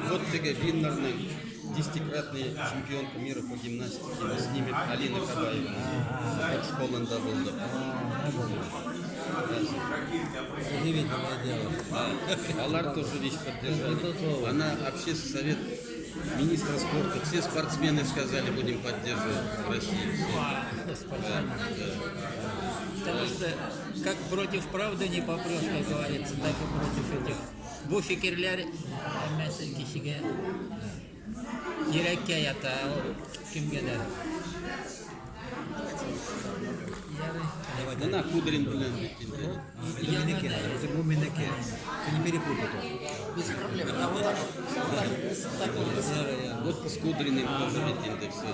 Вот такая Виннерная, 10-кратная чемпионка мира по гимнастике. С ними Алина Кабаева. От Холланда был. Удивительное дело. Алар тоже вещь поддержала. Она общественный совет министра спорта. Все спортсмены сказали, будем поддерживать в России. Потому что как против правды не попрешь, как говорится, так и против этих. Bu fikirler mesela kişiye yürekке yata, kimge de. Она Кудрин, блин. Это Гуменеке. Ты не перепутай. Без проблем. Вот с Кудриным тоже видим, все.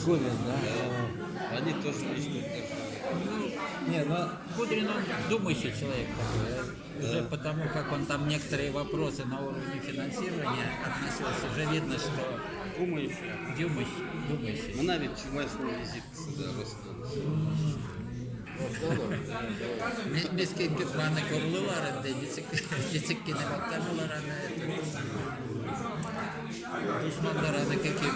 Гумен, да? Они тоже лично держат. Не, но... Кудрин, он думающий человек такой, уже потому, как он там некоторые вопросы на уровне финансирования относился, уже видно, что думающий. Она ведь чумайский визит сюда в Meskin bana kurulular dedi, diyecek ki ne bakanlar ana. Мандараны какие?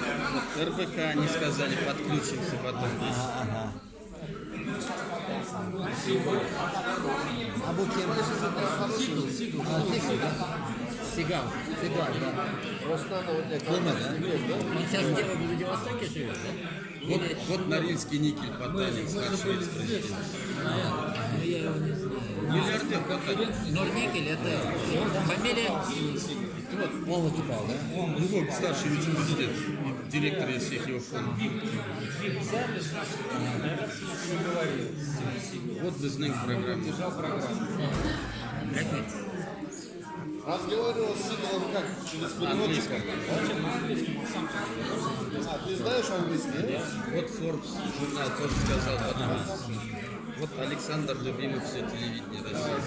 РБК они сказали, подключимся потом. Ага. А вы кем? Сигл, да? Сигал, да. Климат, да? Он сейчас где, в Владивостоке живет, да? Вот Норильский никель Потанин, старший вице-президент. Ну, я его не знаю. Миллиардер Потанин. Норникель, это фамилия? Вот, Он выступал, да? ну вот старший вице-президент, директор всех его фондов. Вот без них программы. Разговаривал с Сигалом как? Через переводчика? А, ты знаешь английский? Вот Forbes журнал тоже сказал потом. Вот Александр Любимов, все телевидение России.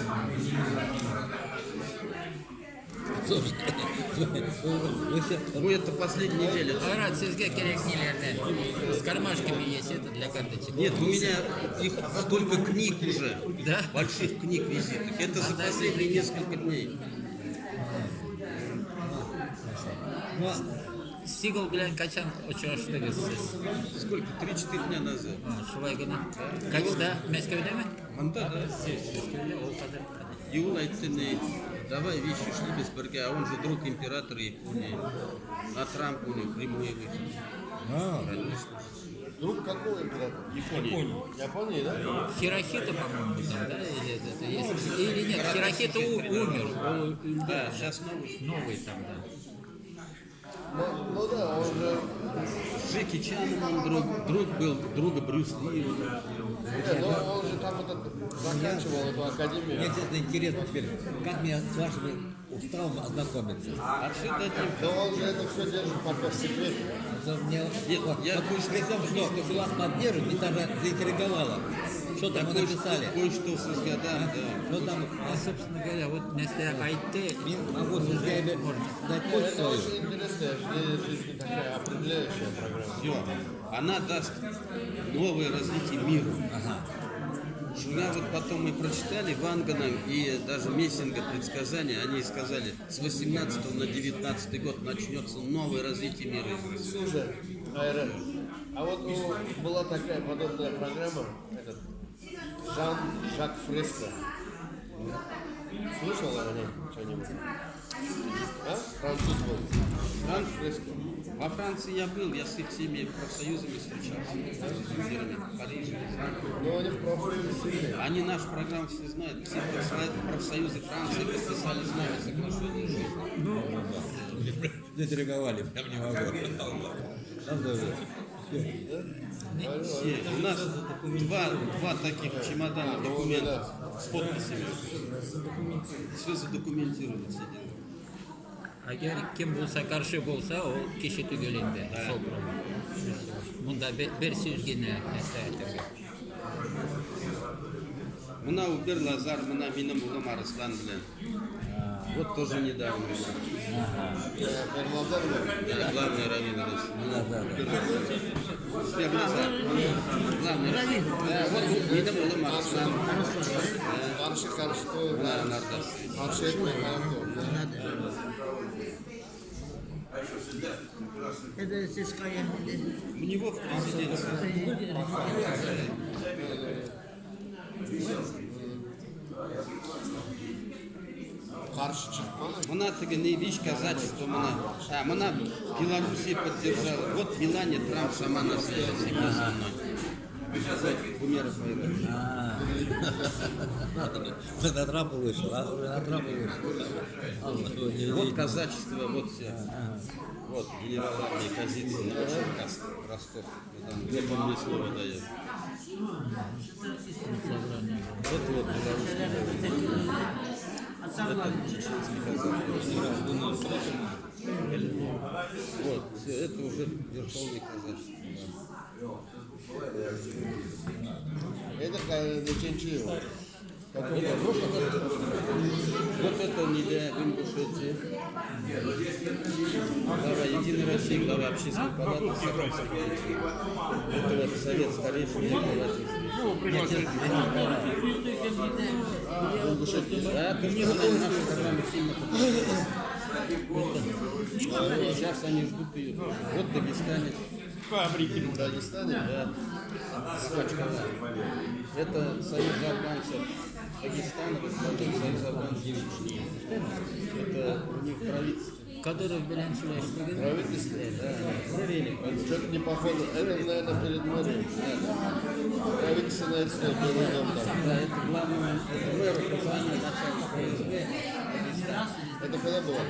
Ну, это последняя неделя. Арат, sizga kerak nelarni? С кармашками есть это для карточек. Нет, у меня их столько книг уже. Да? Больших книг визиток. Это за последние несколько дней. Сигал bilan qachon uchrashdingiz siz? Сколько? 3-4 дня назад. Shulay kuni. Qachda? Moskvadami? Анда, да. И он айтты, давай вещи шли без бірге, а он же друг императора Японии. На Трампа у него прямой выход. Конечно. Друг какого императора? Японии, да? Хирохита, по-моему, там, да? Или нет, Хирохита умер. Да, сейчас Новый там, да. Ну да, он же... с Джеки Чаном он друг был, друга Брюс Ли. Но он же там заканчивал эту академию. Мне, честно, интересно теперь, как мне с вашими уставом ознакомиться? А все дадим. Но он же это все держит пока в секрете. Мне, я при том, что вас поддерживают, меня даже заинтриговало. Что там вы написали? Кое-что с годами, да. Что там? Собственно говоря, вот если айтты, Могу sizga дать Это почту свою. очень интересная жизнь, такая определяющая программа. Все. Она даст новое развитие миру. Журнал вот потом мы прочитали Ванганам и даже Мессинга предсказания, они сказали, с 18 на 19 год начнется новое развитие мира. Слушай, Айрен, а вот была такая подобная программа, этот Жан-Жак Фреско. Слышал о нем что-нибудь? А? Француз был. Жан Фреско. Во Франции я был, я с их всеми профсоюзами встречался, с лидерами Парижа, Франции. Но они в профсоюзе сильные. Они нашу программу все знают, все профсоюзы Франции подписали с нами соглашение. Заинтриговали, прям не могу. Все. У нас два таких чемодана документов с подписями. Все задокументировано. все дело. agar kim bo'lsa qarshi bo'lsa u kishi tugalinda bunda bersizgina narsa aytilgan. Мына Убер Лазар, мына менің ұлым Арыслан білен. Вот тоже недавно. Берлазар был. Да, главный раввин России. Убер Лазар. Главный раввин. Да, вот менің ұлым Арыслан. Karşı Мына Нардас. karşı etmeyin ayakta. Это сельская. У него в президенции. Karşı çıkmalı. Мына тігі вещь казачество, мына Белоруссия поддержала. Вот Мелания Трамп сама на связи всегда со мной. Умеров На Трампа вышел, а? На Трампа вышел. Вот казачество, вот все. Вот генерал армии Казицын, Черкас, Ростов. Где он мне слово дает. Вот белорусский. Это чеченский казах. Вот, все, это уже верховный казахский. Это Леченчиев. Вот это Ниля Ингушетия. Глава Единой России, глава Общественной палаты, Сахарского. Это вот совет старейшин Ингушетия. Да, конечно, наша программа сильно Сейчас они ждут ее. Вот в Дагестане. Фабрики. В Дагестане? Да. Махачкала. Это союз афганцев Дагестана, возглавляет союз афганцев. Это у них правительство. Который bilançolaştırdı. Правительство? Да, провели. Что-то не похоже. Это, наверное, перед мэрией. Правительственное отстой, первый дом там. Да, это главное, это мэр, главное начальник ФСБ Дагестана. Это когда было?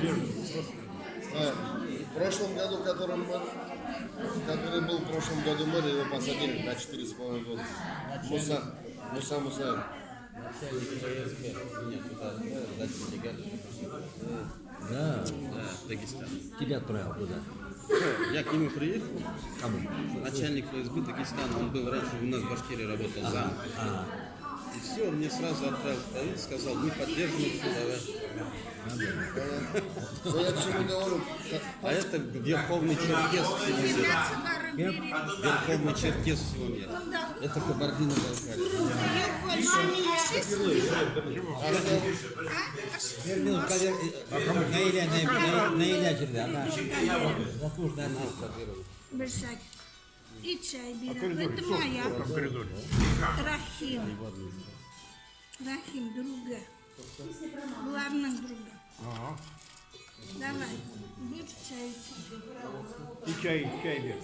В прошлом году, который был в прошлом году мэр, его посадили на 4,5 года. Муса Мусаев. Начальник ФСБ. Нет, туда, да, дать делегацию. Да. Да, Дагестан. Тебя отправил туда. Я к нему приехал. Кому? Начальник ФСБ Дагестана, он был раньше у нас в Башкирии работал зам. И все, он мне сразу отправил в правительство, сказал, мы поддерживаем, все, давай. Ну, я к чему говорю? А это верховный черкес всего мира. Верховный черкес всего мира. Это Кабардино-Балкария. Наиля черда, она заслуженная наука. Бешать. И чай бира. Это моя. Рахим. Рахим, друга. Главный друга. Ага. Давай, будешь чай. И чай бери.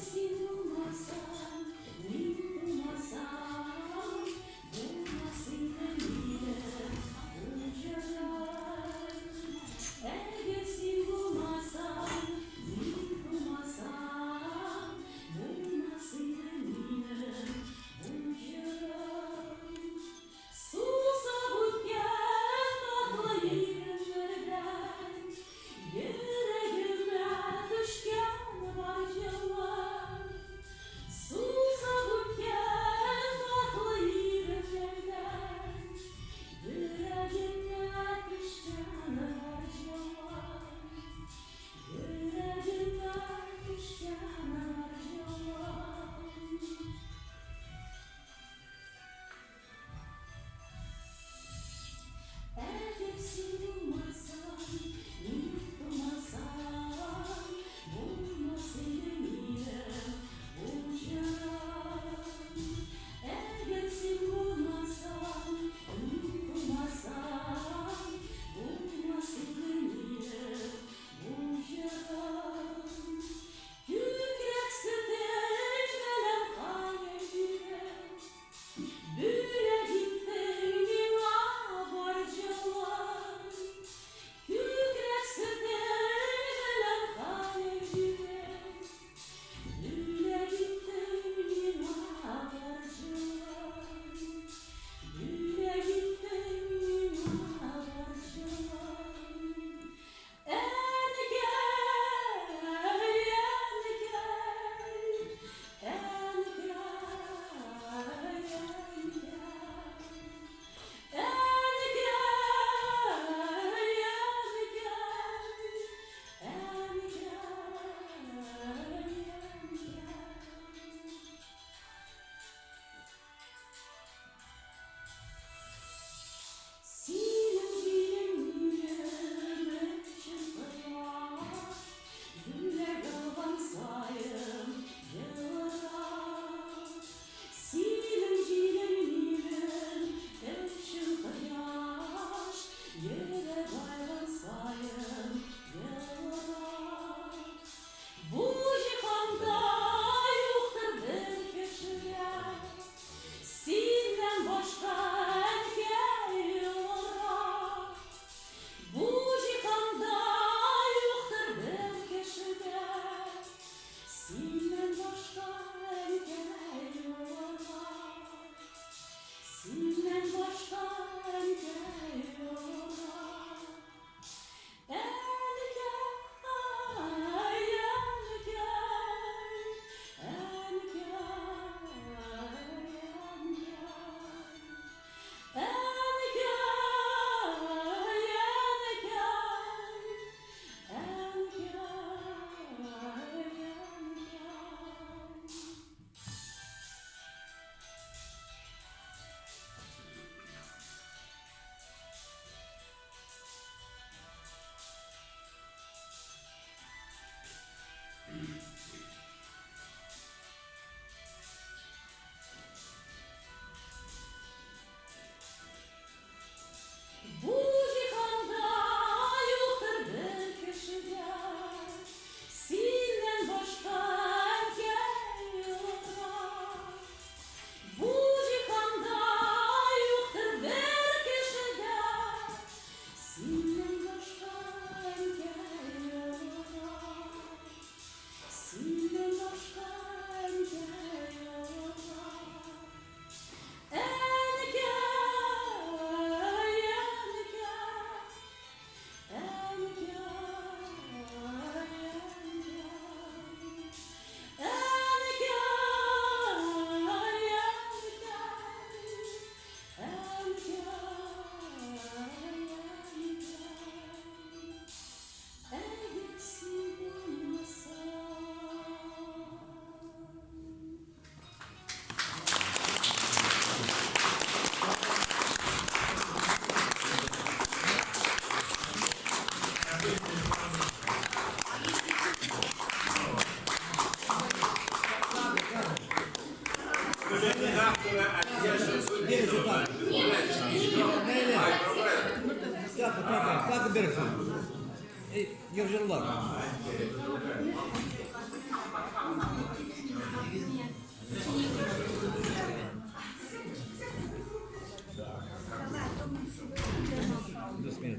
жерлар.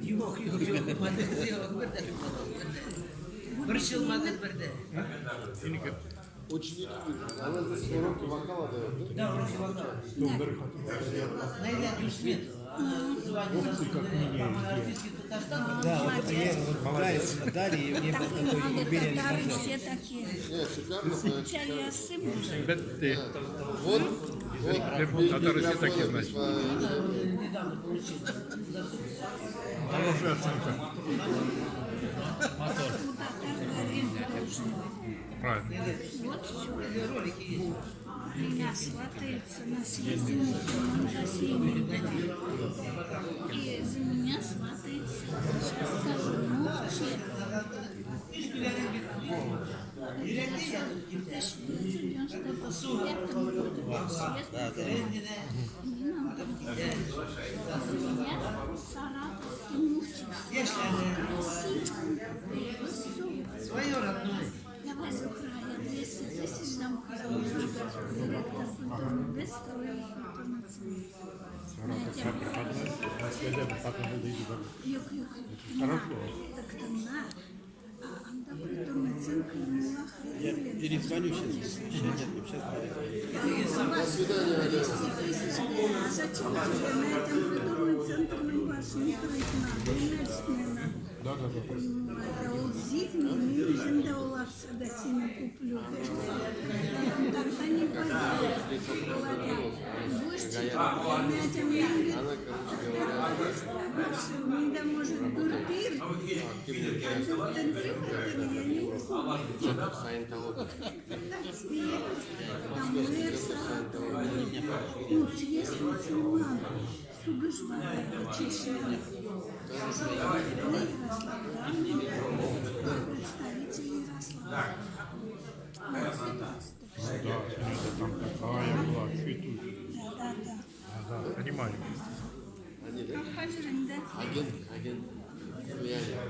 Yok, bir şılmadı bir de. Очень интересно. Она здесь уроки вокала дает, да? Да, уроки вокала. Найдя свет. Да, вот мне вот дали, и мне был такой юбилейный Дары концерт. все такие. Не, шикарно. Чаясы. Бетти. Вот, Татары все такие, значит. Недавно получил. Хорошая оценка. Правильно. Вот все. Меня сватается на съезде мусульман России. И за меня сватается, сейчас скажу, муфти. 1995 году съезд. И нам там за меня саратовский муфти. Свое родное. Давай за края 200 тысяч дам директор культуры без строя Yok. Хорошо. Так там на. Анда культурный центр Я перезвоню сейчас. До свидания, 200 тысяч. А зачем тебе на этом культурный центр башню строить надо? Иначе не надо. Да. Это вот зигни, мирзин да улакса да сина куплю. Тогда не пойдет. Будешь читать, на этом не Она, короче говоря, Мида может дурбир, а танцевать я не могу. саентология. Там мэр Саратова был. Ну, съезд мусульман. Сугышбада, Чечня. Представители Ярослава. Там такая была цветущая. Да. Да, понимаю. Они, да? Хажирин, да? Агент. Влияние.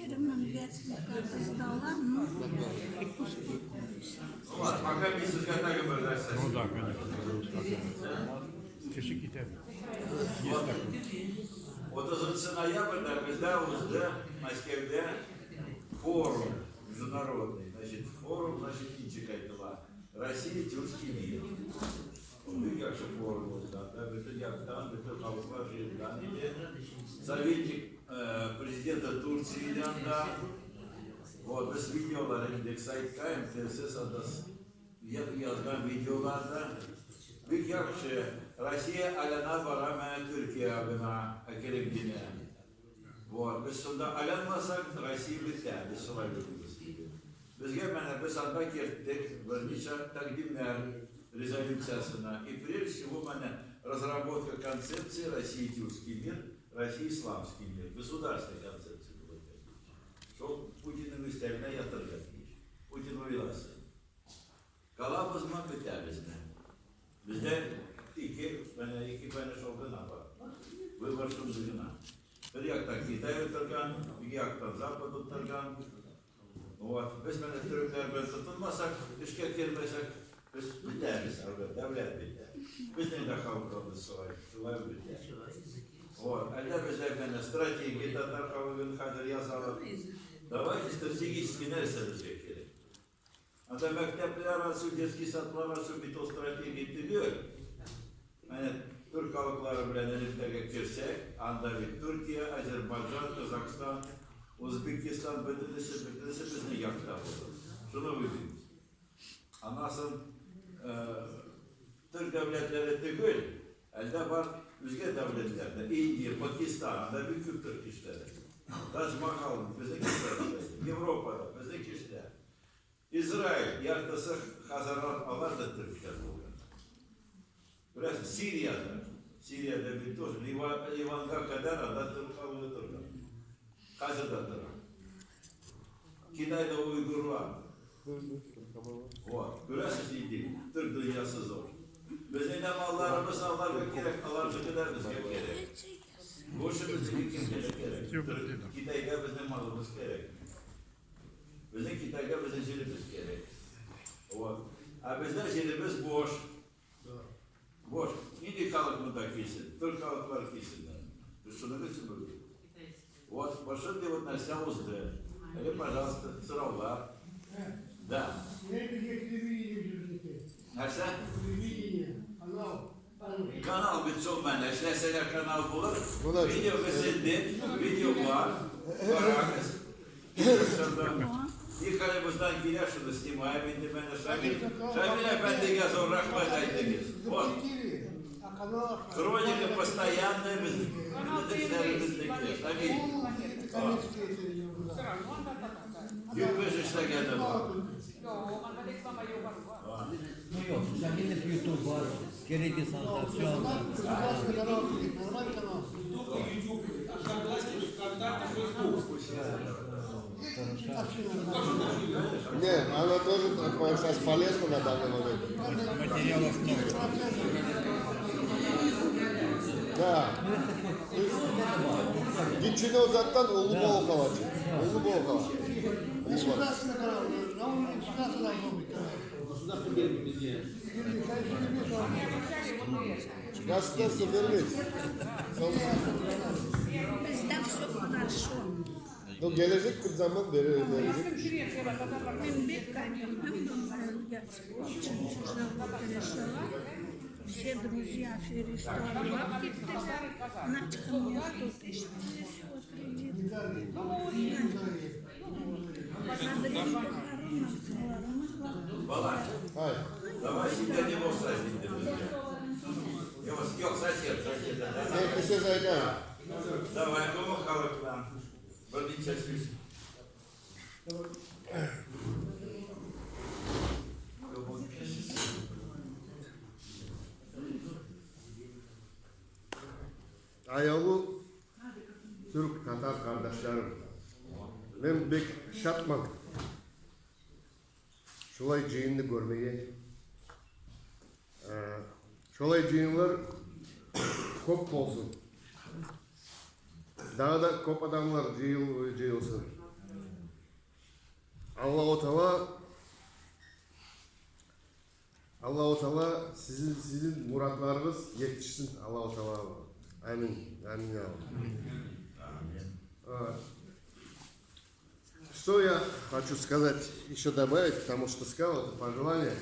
Ерімнің бәтсіне карты сдала, ну, успокоюсь. Пока месяц готовим продаться. Ну да, конечно. Кешиките. Есть такой. Вот из ноябрьда bizda o'zida Moskvada forum международный, значит, форум, значит, ikkinchi qaytila. Россия, тюркский мир. Bir yaxshi forum o'zida, butun yaktan, butun xalqlar yig'ilgan edi. Sovetnik prezidenti Turkiyadan da вот biz videolarni saytga MTS yozgan videolarda bir yaxshi Россия alana borama Turkiya bilan kerakligini. Вот biz shunda alanmasak Rossiya bitadi, biz shunday deymiz. Bizga mana biz anda ketdik bir necha taqdimlar резолюциясына. И прежде всего разработка концепции Россия-Тюркский мир, Россия-Исламский мир, государственной концепции. Что Путин выставил, я торгаю. Путин вывелся. Калабыз мы пытались. Bizde iki tane şovdan var. Выбор şovdan. Bir yaktan Kitay oturgan, bir yaktan Zapad oturgan. Вот. Biz Türkler böyle tutulmasak, işe girmesek, biz biteriz, devlet biter. Biz ne de halkımız sıvay biter. Вот. А bizde стратегии Tatar halkının kader yazalım. Давайте стратегически нәрселерге керек. Анда мектеплер арасы, детский садlar arası bir o strateji tügül. Yani Türk halkları bilen elimlerge girsek, anda bir Türkiye, Azerbaycan, Kazakistan, Özbekistan bütünlüsü bizni yakta olur. Şunu bilin. Anasın Türk devletleri tügül, elde var özge devletlerde, India, Pakistan, anda bir Türk işleri. Taj Mahal, bizdeki işler, Avrupa'da, bizdeki işler. İsrail, yartısı Hazarlar alar da Türkler oluyor. Burası Suriye'de bir toz, Livan'a kadar da Türk alıyor Türkler. Hazırda Türk. Kitay'da Uygurlar. Вот. Burası değil, Türk dünyası zor. Bizim de mallarımız almak gerek, alarcı kadar bizge gerek. Boşumuzdaki kimse gerek. Kitayga bizim malımız gerek. Bizim Kitayga bizim jelimiz gerek. A bizden jelimiz boş. Boş. Hindi kalıkında kesin, Türk kalıkları kesin. Düşündünüz mü? Вот, пошли вот на вся узды. Или, пожалуйста, сыровар. Да. Нәрсе? Kanal bütün ben eşleseler kanal bulur. Video kesildi. Video var. Varakız. İlkalimizden girer şunu снимаем. Şimdi ben de Şamil Efendi'ye zor rahmet aydık. Вот. Хроника постоянная без Шамиль. Юрбежишь так это было. Ну yok, Şamil'in YouTube var, Kereki Santa, все. Не, она тоже такое сейчас полезно на данный момент. Материалов много. Да. Gitçini uzaktan Ulubolu kalacak. Ulubolu kalacak. Государственный канал, на уровне государства должно быть. Государство вернет. Bizde все хорошо. Ну, gelecek bir zaman verecek. Очень тяжело пережила. Все друзья аферисты бабки начал мне 100 тысяч всего кредит. Балаш, давай себя не мог сосед. Yok сосед. Ne kısa zayda. Давай, кому халык нам? Родиться süs. Ayalı Türk Tatar kardeşlerim. Ben bek şatman. Şolay jeyinni görmeye. Şolay jeyinler көп olsun. Daha da көп adamlar jeyilsin. Allahu Teala sizin muratlarınız yetişsin. Allahu Teala. Amin. Amin ya. Что я хочу сказать, еще добавить, потому что сказал это пожелание.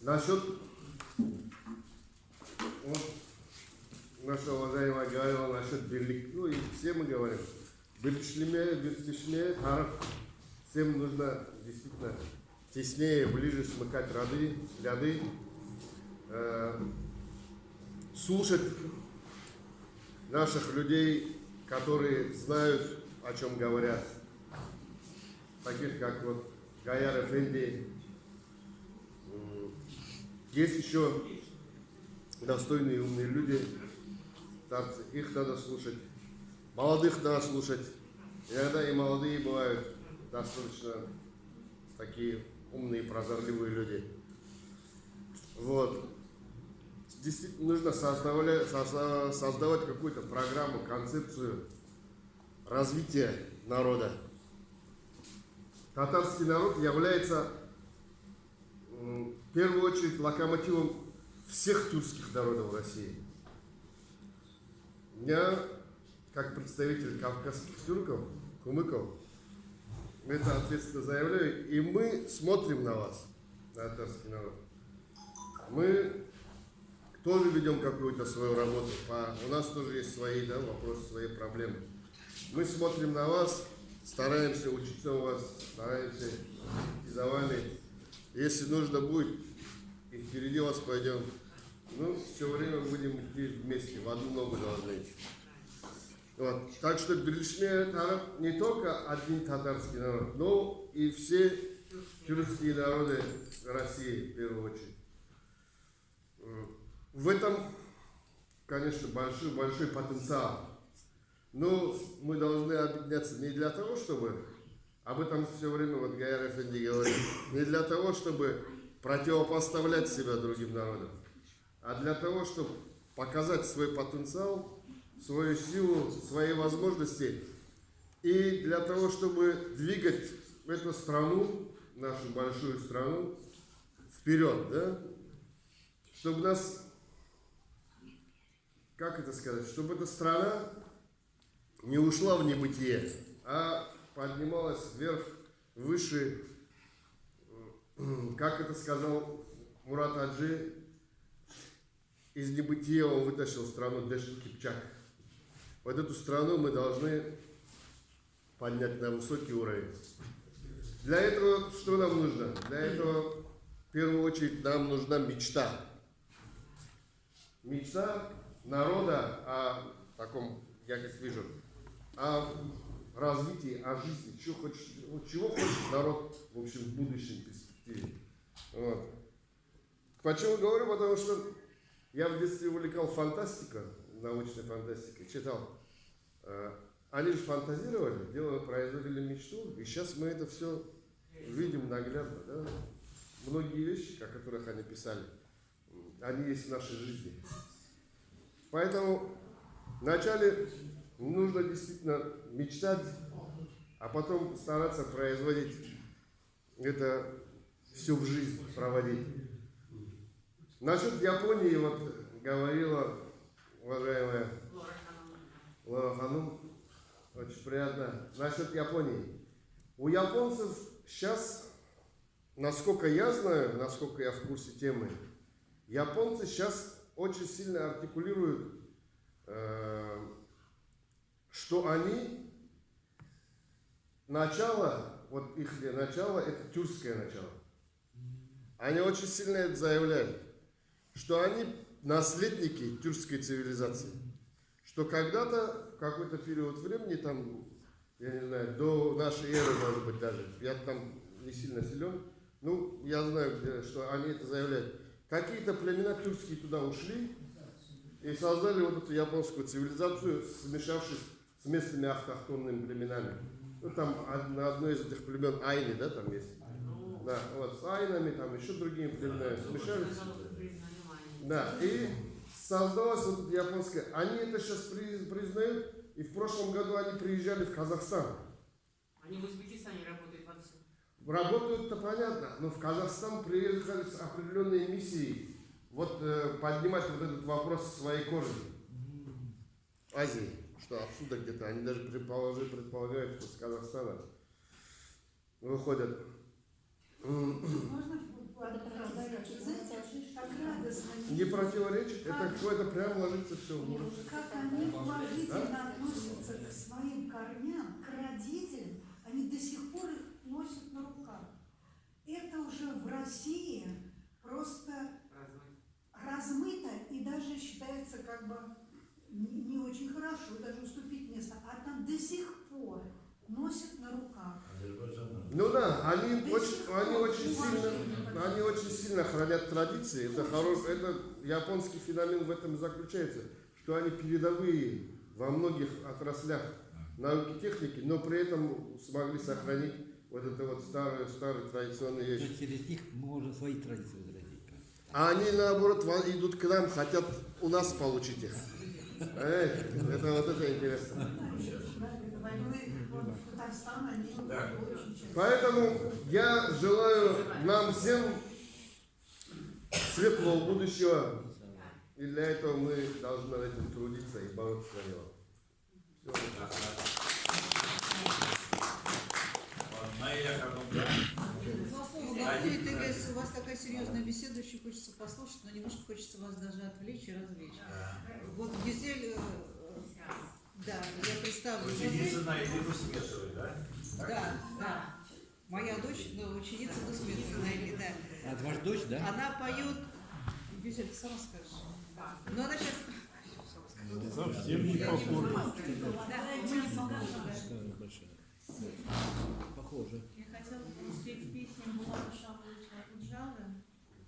Насчет вот, наша уважаемая говорила насчет бирлик, ну и все мы говорим, бирлишме, тариф, всем нужно действительно теснее, ближе смыкать ряды, слушать наших людей, которые знают, о чем говорят, таких как вот Гаяр Эфенди. Есть еще достойные и умные люди, старцы, их надо слушать, молодых надо слушать. Иногда и молодые бывают достаточно такие умные, прозорливые люди. Вот. Действительно нужно создавать какую-то программу, концепцию развития народа. Татарский народ является в первую очередь локомотивом всех тюркских народов России. Я, как представитель кавказских тюрков, кумыков, это ответственно заявляю, и мы смотрим на вас, на татарский народ. Мы тоже ведем какую-то свою работу. У нас тоже есть свои вопросы, свои проблемы. Мы смотрим на вас, стараемся учиться у вас, стараемся идти за вами. Если нужно будет, и впереди вас пойдем. Ну, все время будем идти вместе, в одну ногу должны идти. Вот. Так что Бирлишме народ не только один татарский народ, но и все тюркские народы России в первую очередь. В этом, конечно, большой потенциал. Но мы должны объединяться не для того, чтобы, об этом все время вот Гаяр Эфенди говорит, не для того, чтобы противопоставлять себя другим народам, а для того, чтобы показать свой потенциал, свою силу, свои возможности, и для того, чтобы двигать эту страну, нашу большую страну, вперед, да? Чтобы нас, как это сказать, чтобы эта страна не ушла в небытие, а поднималась вверх, выше, как это сказал Мурат Аджи, из небытия он вытащил страну Дэшт Кипчак. Вот эту страну мы должны поднять на высокий уровень. Для этого что нам нужно? Для этого в первую очередь нам нужна мечта. Мечта народа о таком, я как вижу, о развитии, о жизни, чего хочет народ, в общем, в будущем перспективе. Вот. Почему говорю? Потому что я в детстве увлекал фантастикой, научной фантастикой, читал. Они же фантазировали, производили мечту, и сейчас мы это все видим наглядно. Да? Многие вещи, о которых они писали, они есть в нашей жизни. Поэтому вначале нужно действительно мечтать, а потом стараться производить это все в жизнь, проводить. Насчет Японии, вот говорила уважаемая Лора Ханум, очень приятно. Насчет Японии. У японцев сейчас, насколько я знаю, насколько я в курсе темы, японцы сейчас очень сильно артикулируют, что они начало, вот их начало, это тюркское начало. Они очень сильно это заявляют, что они наследники тюркской цивилизации. Что когда-то, в какой-то период времени, там, я не знаю, до нашей эры, может быть, даже, я там не сильно силен, ну, я знаю, что они это заявляют. Какие-то племена тюркские туда ушли и создали вот эту японскую цивилизацию, смешавшись с местными автохтонными племенами. Ну, там на одной из этих племен Айни, да, там есть. Да, вот с айнами, там еще другими племенами смешались. Да, и создалась вот эта японская. Они это сейчас признают, и в прошлом году они приезжали в Казахстан. Они в Узбекистане работают во всем. Работают-то понятно, но в Казахстан приехали с определенной миссией. Вот поднимать вот этот вопрос своей корни. Азии, что отсюда где-то, они даже предполагают, что с Казахстана выходят. Можно противоречить? Знаете, так радостно. Не противоречит, это прям ложится все в мур. Как они положительно относятся к своим корням, к родителям, они до сих пор их носят на руках. Это уже в России просто размыто и даже считается как бы не очень хорошо, даже уступить место. А там до сих пор носят на руках. Ну да, они очень сильно хранят традиции. Это японский феномен в этом и заключается, что они передовые во многих отраслях науки и техники, но при этом смогли сохранить вот это вот старые традиционные вещи. Через них мы можем свои традиции возродить. А они наоборот идут к нам, хотят у нас получить их. Это вот это интересно. Поэтому я желаю нам всем светлого будущего. И для этого мы должны над этим трудиться и бороться за него. У вас такая серьезная беседа, очень хочется послушать, но немножко хочется вас даже отвлечь и развлечь. Вот Гюзель, да, я представлю. Ученица на Ирину Сметовой, да? Да. Моя дочь, ученица Дусметовой, да. А ваша дочь, да? Она поет. Гюзель, ты сама скажешь. Но она сейчас. Совсем не похоже. Похоже. Я хотела спеть песню Булата Шаховича Акуджавы,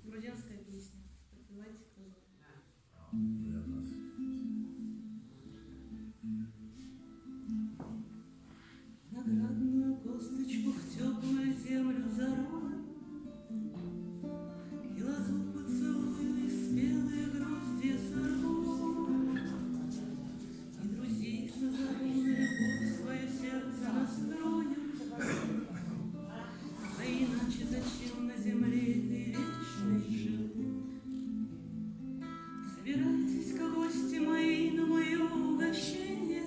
грузинская песня. Подпевайте, кто знает. Наградную косточку в теплую землю зарой, Собирайтесь-ка, гости мои, на мое угощение.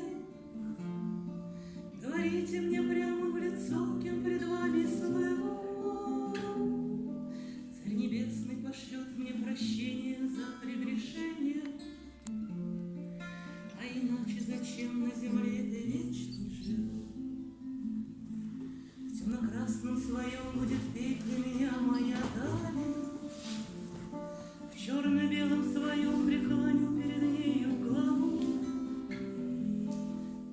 Говорите мне прямо в лицо, кем пред вами слыву. Царь Небесный пошлет мне прощение за прегрешение. А иначе зачем на земле ты вечно жил? В темно-красном своем будет петь для меня моя даль. В черно-белом своем преклоню перед нею главу.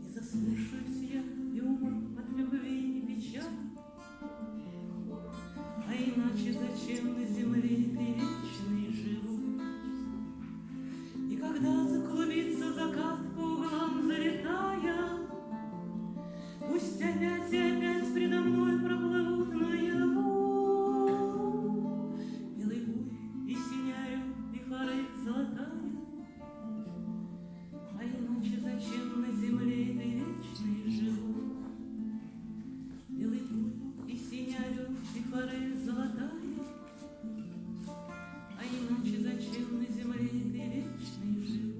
И заслушаюсь я и умру от любви и печали. А иначе зачем на земле ты вечный живу? И когда заклубится закат по углам залетая, пусть опять и опять предо мной проплывут наяву белый буй и синяю, и фары золотая. А иначе зачем на земле ты вечный живу? Белый буй и синяю, и фары золотая. А иначе зачем на земле ты вечный живу?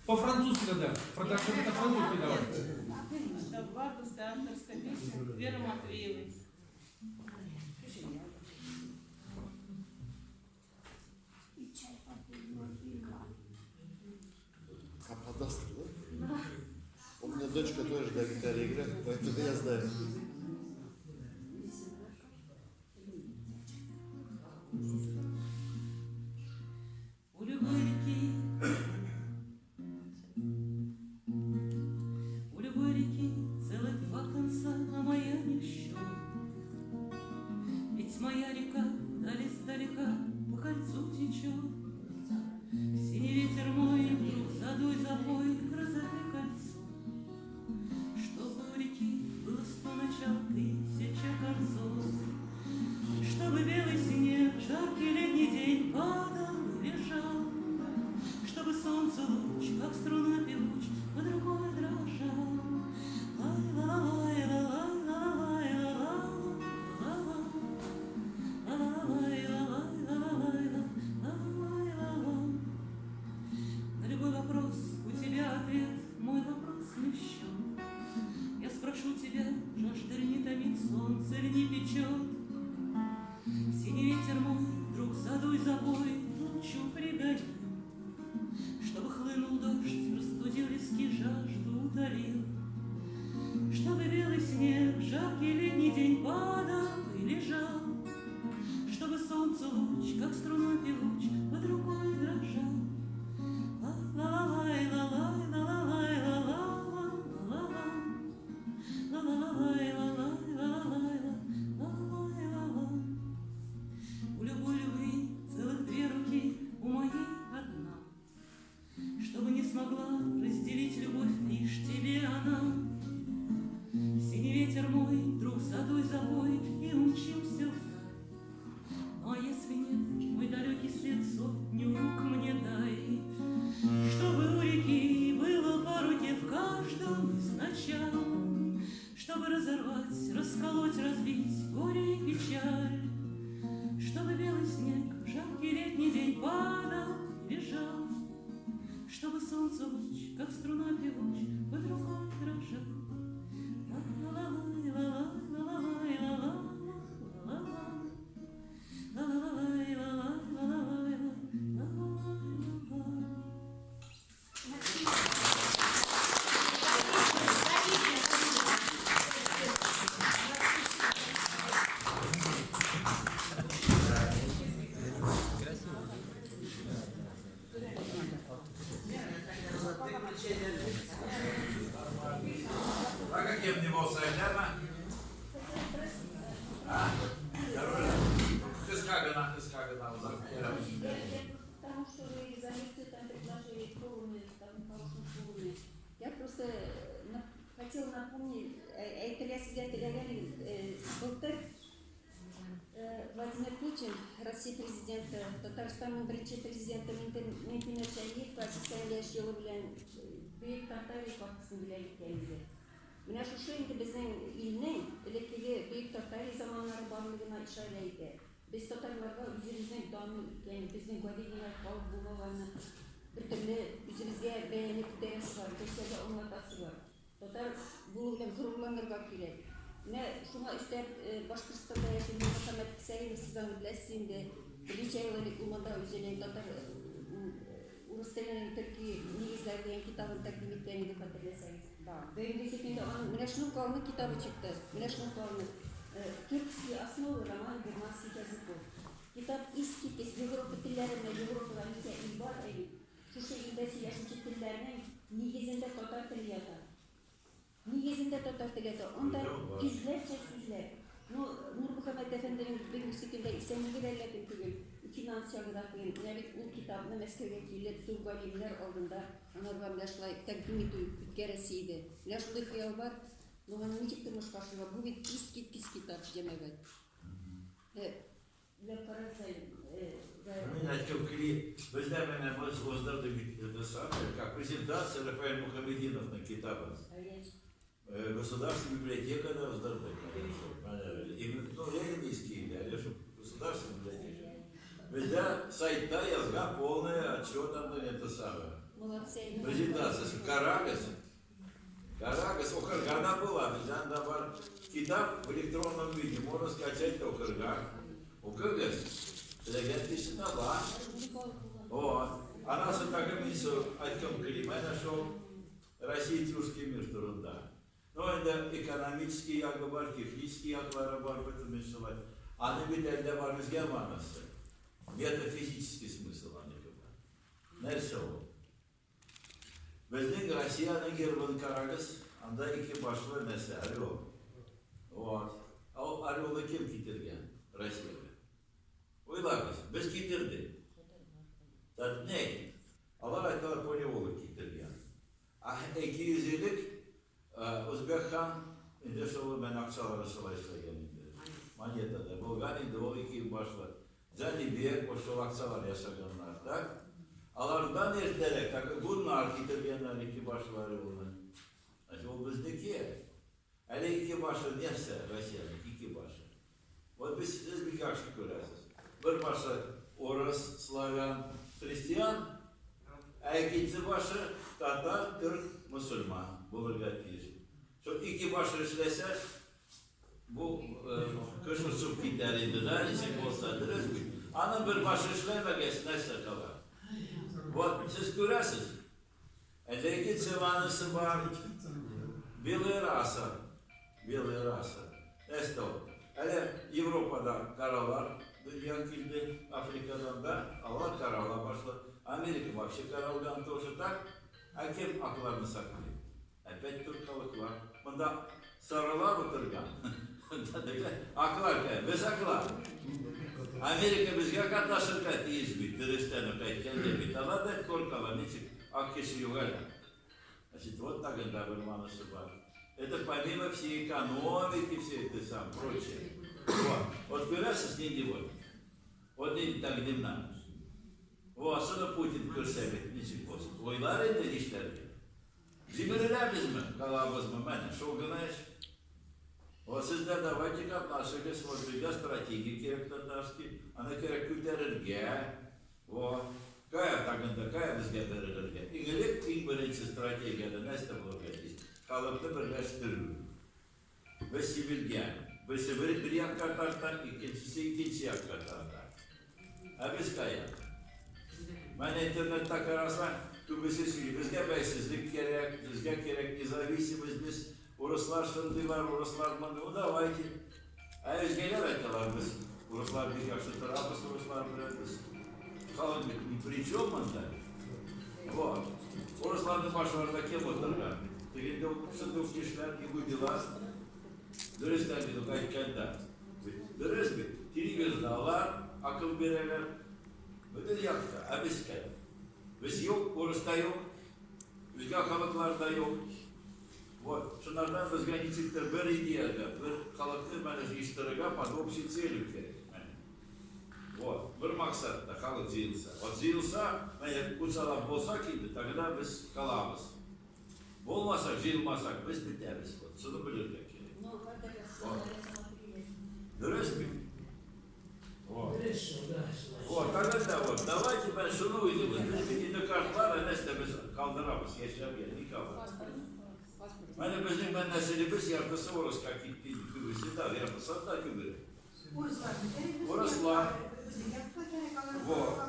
По-французски тогда. По-французски давай. Августа, авторская песня Веры Матвеевой. Каподастр, да? У меня дочка тоже на гитаре играет, поэтому я знаю. У любой реки, у любой реки целых два конца, а моя не в счет. Ведь моя река вдали издалека по кольцу течет. Синий ветер мой, вдруг задуй запой, разорви кольцо. Чтобы у реки было 100 начал, 1000 концов. Чтобы белый снег в жаркий летний день падал и лежал. Чтобы солнце луч, как струна певуч, под рукой дрожал. На любой вопрос у тебя ответ, мой вопрос не в счет. Я спрошу тебя, жажда ли не томит, солнце ли не печет? Синий ветер мой, вдруг задуй запой, лучу пригони. Чтобы хлынул дождь, растудил лески, жажду утолил. Чтобы белый снег в жаркий летний день падал и лежал. Чтобы солнце луч, как струна певуч, под рукой дрожал. Ла-ла-лай, ла-лай, ла-лай, ла-ла-ла, ла-ла-ла, ла-ла-лай, ла-лай, ла-лай, ла-лай, ла-ла. У любой любви целых две руки, у моей одна. Чтобы не смогла разделить любовь лишь тебе она. Синий ветер мой, вдруг задуй запой, и умчимся вдаль. Ну а если нет, мой далекий след, сотню рук мне дай. Чтобы у реки было по руке в каждом из начал. Чтобы разорвать, расколоть, разбить горе и печаль. Чтобы белый снег в жаркий летний день падал и лежал. Чтобы солнце луч, как струна певуч, под рукой дрожал. Ла-ла-лай, ла-лай, ла-лай, ла-лай, ла-лай, ла-лай, ла-лай. А каким не был Сайдерна? Из Кагана, Потому что вы заметили, там предложили форумы, там хорошие форумы. Я просто хотела напомнить, это я себя говорили, былтыр Владимир Путин, Россия президенті, Татарстанның бірінші президенті Мехмет Шәймиев Россиянеш жылы белән Бөек Татария партиясын белән иткәнде. Менә шушы инде безнең илнең элеккеге Бөек Татария заманнары барлыгына ишарә итә. Без татарларга үзебезнең данлы икән, безнең гади генә халык булмаганны бер төрле үзебезгә бәяне күтәрәсе бар, кешегә аңлатасы бар. Татар булу белән горурланырга кирәк. Менә шуңа өстәп Башкортстанда яшәгән Мөхәммәд Кисәев сез аны беләсез инде. Берничә ел элек Уманда үзенең татар урыс теленең төрки нигезләре дигән китабын тәкъдим иткән иде, хәтерләсәгез. Бөгенге сөйкәндә аның менә шуның калны китабы чыкты. Менә шуның калны Тюркские основы роман германских языков. Китап искиткес Европа телләренә Европага ничә ил бар әле. Шушы илдә сөйләшүче телләрнең нигезендә татар теле ята. Нигезендә татар теле ята. Анда йөзләрчә сүзләр. Нурмөхәммәд әфәнденең бүгенге сөйкәндә исәнлеге әллә кем түгел. Финанс ягыда кыен. Нәбит ул китапны Мәскәүгә килеп зур галимнәр алдында анарга белән шулай тәкъдим итү үткәрәсе иде. Менә шундый хыял бар. Но он ничек ты можешь ашыга? Будет искиткис китап җәмәгать. Для паразай. Мы начнем кли. Вы знаете, мы воздали это самое, как презентация Рафаэль Мухаммединов на китабах. Государственная библиотека да воздали. Именно ленинские, да, государственная библиотека. Везде сайта язга полный отчет там это самое. Презентация Карагас, Охаргана была, везде бар китап в электронном виде, можно скачать Охарган. Укагас, легенды Синала. Вот. Она с таким мисо айтком клима нашел Россия тюркский мир турында. Но это экономический ягобар, технический ягобар, в этом мешать. А не ведь это бар из Германаса. Метафизический смысл они говорят. Нарисовал. Безнең Россияның гербын карагыз, анда ике башлы нәрсә, орел. Вот. Ал орелны кем китергән? Россияга. Уйлагыз, без китердек. Так не. Алар айталар полеволы китергән. А 200 елlik Өзбек хан инде шул мен акчалары шулай эшләгән инде. Монетада булган инде ул ике башлы. Җанибек ошол акчалар ясаганнар, так? Алардан эртәрәк, так буннар китергәннәр ике башлары булды. Ул безнеке. Әле ике башы нәрсә Россиянең ике башы. Вот без бик яхшы күрәсез. Бер башы орыс, славян, христиан, а икенче башы татар, түрк, мусульман булырга тиеш. Шул ике башы эшләсә, бу кышырчып китәр инде, да, ничек булса, дөрес бит. Аның бер башы эшләмәгәч нәрсә кала? Вот, сіз көрәсіз. Әлеге циванысы бар. Белая раса. Белая раса. Эстол. Әле Европада каралар. Дөнья килде. Африкадан да. Алар карала башлы. Америка вообще каралган тоже так. А кем акларны саклый? Опять туркалыклар. Мында саралар отырган. Аклар кәй. Без аклар. Америка безгә катнашырга тиеш бит, дөрестән үк әйткәндә бит. Алар да коркалар, ничек ак кеше юк әле. Значит, вот так инде бер манысы бар. Это помимо всей экономики, все это сам, прочее. Вот күрәсез нинди вот. Вот нинди тәкъдимнәр. Вот, шуны Путин күрсә бит, ничек булсын. Ойлар инде нишләргә. Җибәреләбезме, калабызмы, менә шул гына эш. Вот сізді давайте катнашыгыз, вот бізге стратегия керек татарский, ана керек күтәрергә. Вот. Кая тагында, кая бізге берергә. Игелек иң беренче стратегияда нәрсә булырга тиеш? Халыкны берләштерү. Без сибелгән. Без бер якка тартар, икенче якка тартар. А без кая? Менә интернетта карасаң, күбесе сөйли, безгә бәйсезлек керек, безгә керек независимость, без урыслар шундый бар, урыслар монда. Ну давайте. А өзгеләр айталар без. Урыслар бик яхшы торабыз, урыслар белән без. Халык бит ни при чем монда. Вот. Урысларның башларында кем отырган? Тегендә шундый кешеләр ни дела. Дөрестән бит әйткәндә. Дөрес бит. Телевизорда алар акыл бирәләр. Бөтен якта, а без кем? Без юк, урыста юк. Безгә халыкларда юк. Вот, шунардан безгә ничектер бер идеяга, бер халыкны мәне җыштырырга под общей целью керек. Вот. Bir maksatda kalıp jıyılsa. O jıyılsa, eğer uçalap olsak idi, тогда biz kalabız. Olmasak, jıyılmasak biz biteriz. Şunu bilirdik. Дурес mi? Вот. Вот, тогда вот, давайте ben şunu uydu, bir kartlar, neyse biz kaldırabız, yaşamayalım, nikahı. Hani bizim ben nesilimiz yapısı orası kakitli, kübüsü da yapısı da kübürü. Orasılar. Вот.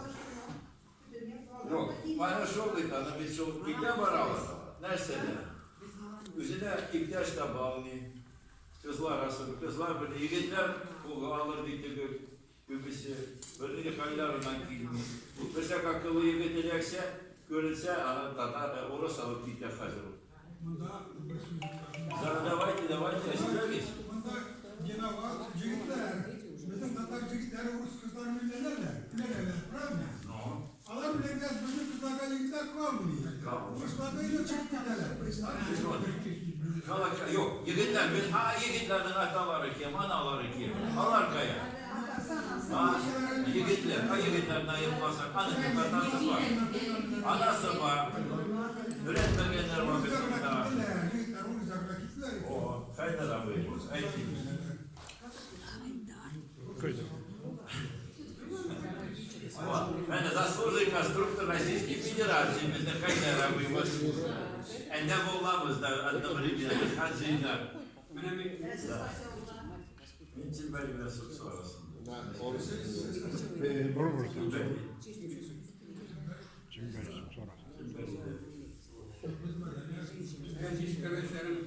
Yok, paylaşıldık, ana bir çok bilgi var ağzına. Neyse de. Üzerine ihtiyaç da bağlı. Kızlar arasında, kızlar böyle yigitler bu alır dikti kübüsü. Böyle kaylarından giyinmiş. Mesela akıllı yigit edekse, görünse, ana orası alıp gitti hazır olur. Давайте, остановись. Yine var, cigitler. Bizim Tatar cigitleri Rus kızlar millerler, правильно? Allah bile biraz bizim kızlarga yigitler kalmıyor. Ruslarda yine çok giderler. Yok, yigitler, yigitlerden ataları kim, anaları kim? Alar kaya. Yigitler, yigitlerden ayırmasak, anası var. Anası var. Üretmeyenler var kısmında. O, kayda da böyle. Это заслуженный конструктор Российской Федерации, biz de kayda rabıyız. Ne bulmamız da одновременно хазина. Niçin böyle bir söz sonrasında? Aziz kardeşlerim,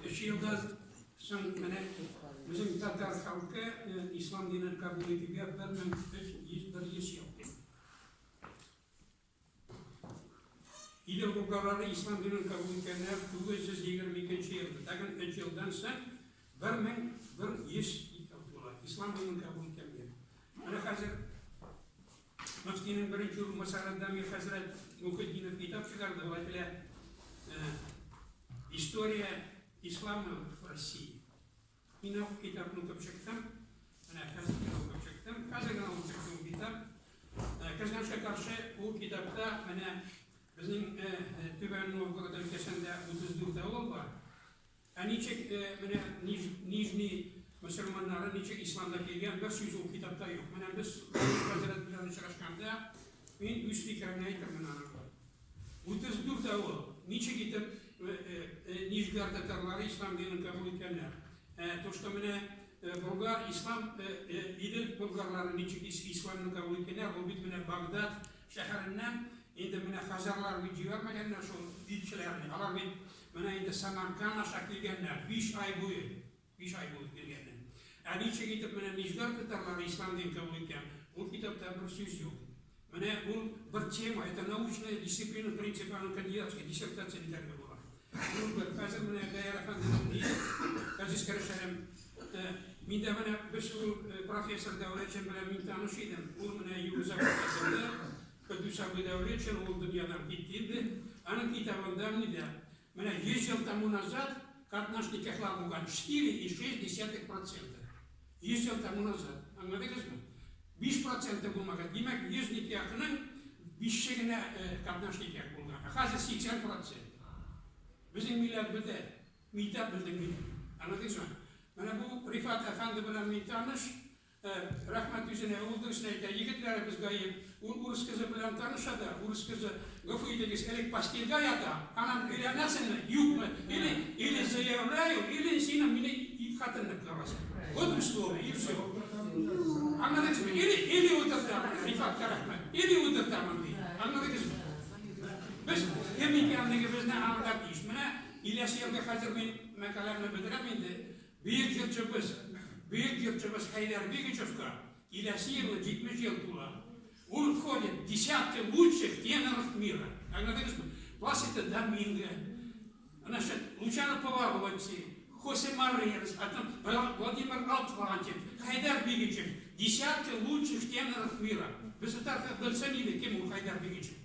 3 yıldan sonra bizim Tatar halkı İslam dinini kabul ediyor. Ben bir iş yaptım. İdil Bulgarları İslam dinini kabul edenler 922 yılda, takın 3 yıldan sonra bir iş yaptılar. İslam dinini kabul edenler. Ana hazır Müftinin birinci Masarad Damir Hazret Muhyiddinov kitap çıkardı. İstoriya İslam'ı в России. Yine o kitabını okuyacaktım. Kazak'ını okuyacaktım. Kazak'ını okuyacaktım kitap. Kazak'a karşı bu kitapta bizim Tüben Novgorod ülkesinde 34 oğul var. Niçek Nijni Müslümanların niçek İslam'da gelgen bir sözü o kitapta yok. Biz Hazret Bilal'ın çıkarışkanda ben üç fikrini aytırmın anırlar. 34 oğul. Niçek gidip Nijgar Tatarları İslam dinini kabul edenler. То, что Bulgar İslam İdil Bulgarları niçik İslam'ını kabul edenler, o bit Bagdad şehrinden indi Hazarlar bir civar mekenler şu dilçilerini. Alar indi Samarkand'a şekilgenler. 5 ay boyu gelgenler. Niçik gidip Nijgar Tatarları İslam dinini kabul eden, o kitapta bir söz yok. Bu bir tema, это научная дисциплина, принципиально кандидатская диссертация dergi bu. Hazır Gayar Efendi'nin değil, Aziz kardeşlerim, minde bir sürü profesör devletçen bile tanışıydım. O Yuvuz'a bakıştırdı, Kudüs Abı devletçen o dünyadan gittiydi. Onun kitabından ne de, 100 yıl тому назад, katnaşnikahlar bulgan 4,6%. 100 yıl тому назад, anladınız mı? 5% bulmagan, demek 100 nikahının 5'ine katnaşnikah bulgan. Hazır 80%. Bizim millet bide, mitap bizim millet. Anladınız mı? Bu Rifat Efendi bilen tanış, rahmet yüzüne olduğu üstüne yigitler biz gayip, Urus kızı bilen tanışadı, Urus kızı gıfıydaki elek pastilga yata, anam ilanasın mı, yok mu, ili заявляю, ili синам или хатынlık kavası. Вот условия, и все. Anladınız mı? Ili oturtamam, Rifat rahmet, ili oturtamam diye. Anladınız mı? Biz hem imkanlığı bizne anlatıp iş. İlyas yılda hazır ben makalarını bitirem indi. Büyük yurtçımız Haydar Бегичевка, İlyas yılı 70 yıl tuла. Он входит в десятки лучших теноров мира. Anladınız mı? Пласита Доминго, Лучано Павловичи, Хосе Моренс, Владимир Алтвантьев, Хайдар Бегичев. Десятки лучших теноров мира. Biz tarafı bilseniyle kim o Haydar Bегичев?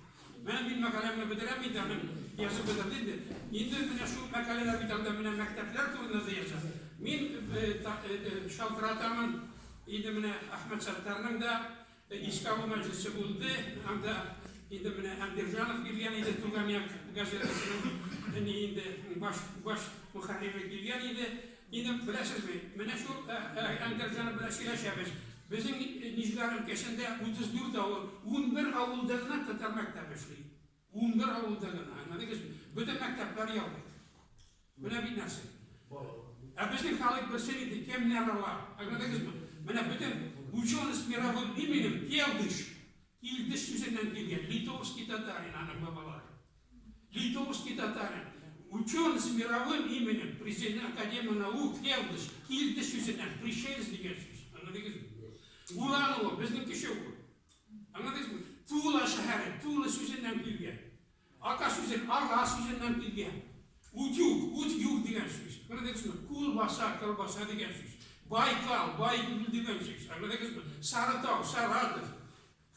Ben bir makalemle bitirem indi, yazı bitirdi. Şimdi şu makaleler bitirdi, mektepler turunda yazar. Мен шалтыратамын, енді міне Ахмет Саттарның да Искабыл мәжлісі болды, анда енді міне Әмдержанов келген еді, Тугамяк газетасының енді баш мұхаррири келген еді. Енді білесіз бе, міне şu Әмдержанов біле сөйлесеміз. Біздің Нижгарым кешінде 34 ауыл, 11 ауылдағына татар мәктәбі эшлейді. 11 ауылдағына, anladınız mı? Bütün məktəblər yapıldı. Buna bir нәрсе. Біздің халық білсен еді, кемнер var, anladınız mı? Buna bütün ученый с мировым именем Келдіш сөзінен келген, литовский татарин, аның бабалары. Литовский татарин, ученый с мировым именем, президент Академии наук, Келдіш сөзінен, пришелец деген сөз, anladınız mı? Уланова, біздің кеше ол. Anladınız mı? Tuğla şehri, Tuğla sözünden bilgen. Aka sözün, Ağa sözünden bilgen. Utyug деген söz. Anladınız mı? Kulbasa, kalbasa деген söz. Baykal, Baygül деген söz. Anladınız mı? Saratov, Saratov.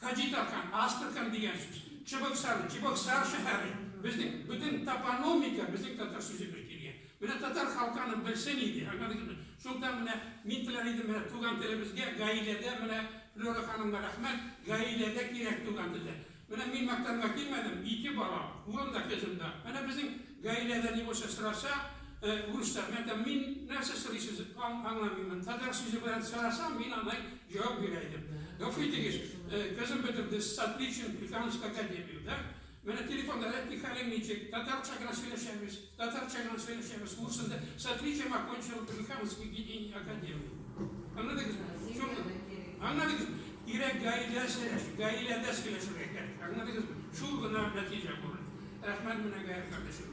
Hacıtakan, Astrakhan деген söz. Çıbıksar şehri. Біздің bütün toponomika, біздің Tatar sözünden kelgen. Mine Tatar halkının bilsen idi. Anladınız mı? Şundan mine mintiler idi, mine tuğan telebizge, gailede, mine Flora Hanım'la rahmet, gailede kirek tuğan dedi. Mine min maktanına girmedim, 2 bala, uğrum da kızımda. Mine bizim gailede ne olsa sırasa, vuruşlar. Mine min nasıl sırasız anlamayayım. Tatar sözü bilen sırasa, min anlayıp cevap vereydim. Gafiyetiz, kızım bitirdi, Satliçin Afrikansk Akademiyada. Mene telefonda etki halimnичек, Tatarçayla söyleşemiz kursunda Satliçim окончил Afrikansk Akademiyada. Anladınız mı? Anladınız mı? İrek gailede söyleşirek. Anladınız mı? Şu buna netice olur. Rahmet mine gayet kardeşim.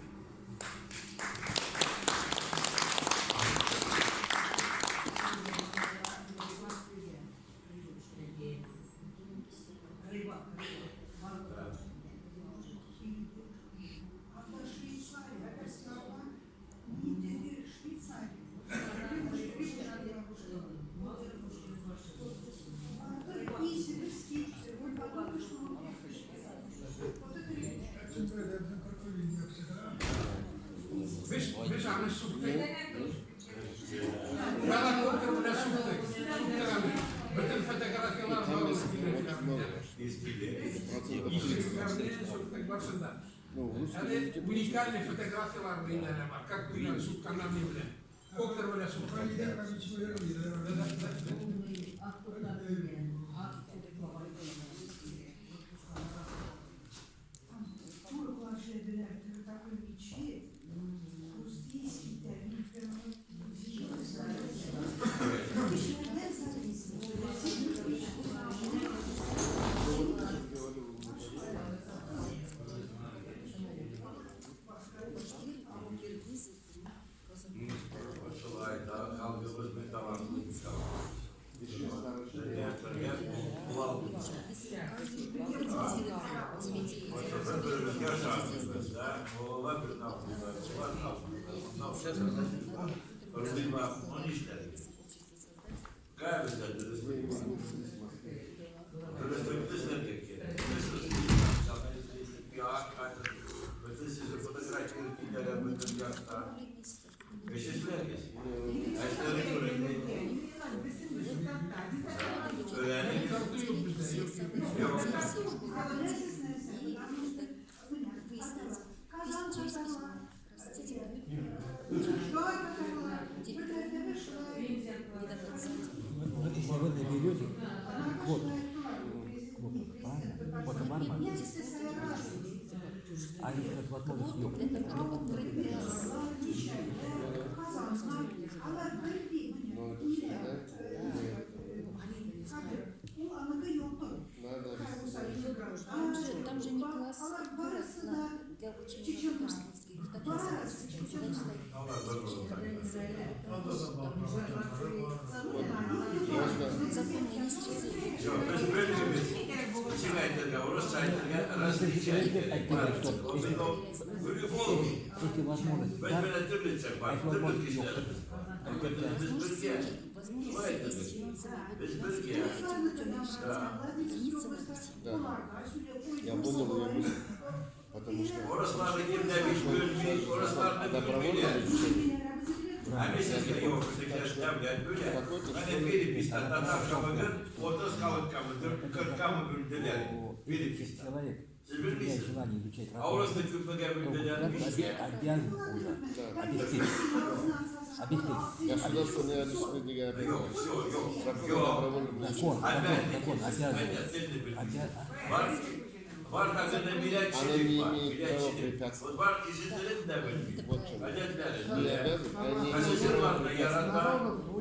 Biz anı soktuk. Yalan oktur bile soktuk. Bütün fotoğrafyalar var. Soktuk başında. Yani unikal fotoğrafyalar bile var. Как были сукканами bile. Oktur bile soktuk. Вы наберете квоту. Квота барма. А если это возможность Там же не класс для учеников башкирских. Если возможность, да? Если возможность, Я понял ее мысль, потому что Orası kimde bir bölümü, orası добровольно Ama sizde yok, bizdekiler devlet böyle. Hani biri pis tatar kalıdır, 30 kalık kalıdır, 40 kalık bölümdeler. Biri pis. Siz bilmiyorsunuz. А у нас таких многообещаний Государство не обеспечит никакой Var takımda bilet Она не имеет права препятствовать. Var izinlerin de belli. Вот в чем. Adetlerin. Они Gazeteciler de yaratma.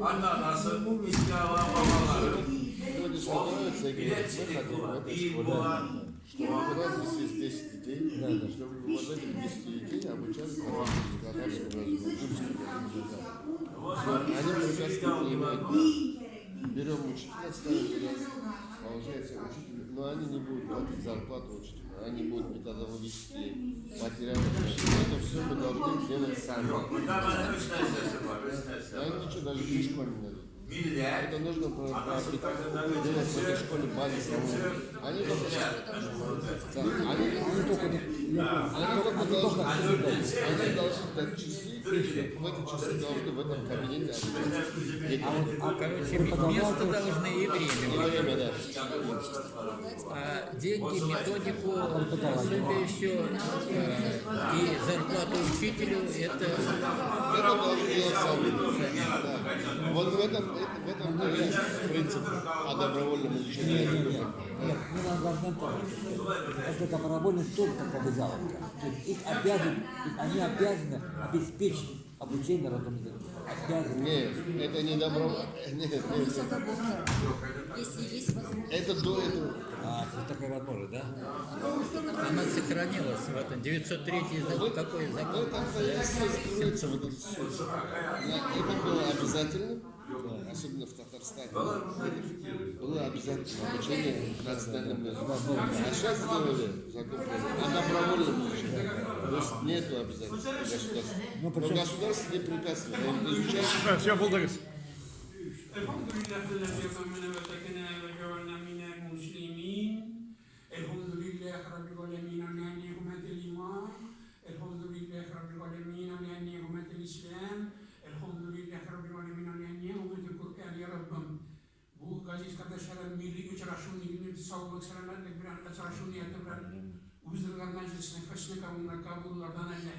Ananası, iskala babaları. люди собираются и говорят, мы хотим в этой школе. Что у нас здесь есть 10 детей, чтобы вот этих 10 детей обучали татарскому языку, тюркскому языку. Они препятствия не имеют. Берем учителя, ставим туда, получается учитель, но они не будут платить зарплату учителю, они будут методологические материалы. Это все мы должны делать сами. Они ничего даже книжку не дадут. Это нужно делать в этой школе базисную. Они только они должны дать часы, в эти часы должны в этом кабинете Короче, место должны и время. да. А деньги, методику, пособие еще и зарплату учителю это должны делать сами. Да. Вот в этом есть принцип о добровольном обучении. Нет, мы нам должны помнить, это добровольность тоже как обязаловка. То есть их обязаны, они обязаны обеспечить обучение народному языку. Обязаны. Нет, это не добровольно. Нет. Если есть возможность. Это до этого. Такая возможность, да? она сохранилась в этом 903 какой закон? Это было обязательно, особенно в Татарстане. Было обязательно обучение национальному языку. А сейчас сделали закон о добровольном обучении. То есть нету обязательства государства. Но государство не препятствует. Изучать. Все, благодарю. الحمد لله الذي ضمن وسكن وجعلنا من المسلمين. الحمد لله رب العالمين على نعمة الإيمان. الحمد لله رب العالمين على نعمة الإسلام. الحمد لله رب العالمين على نعمة القرآن ya Rabbim. Bu aziz kardeşlerim milli uçraşını günü sağlık selametle bilen uçraşını yatıran Uzdurlar Meclisi'ne kaçını kabullardan elle.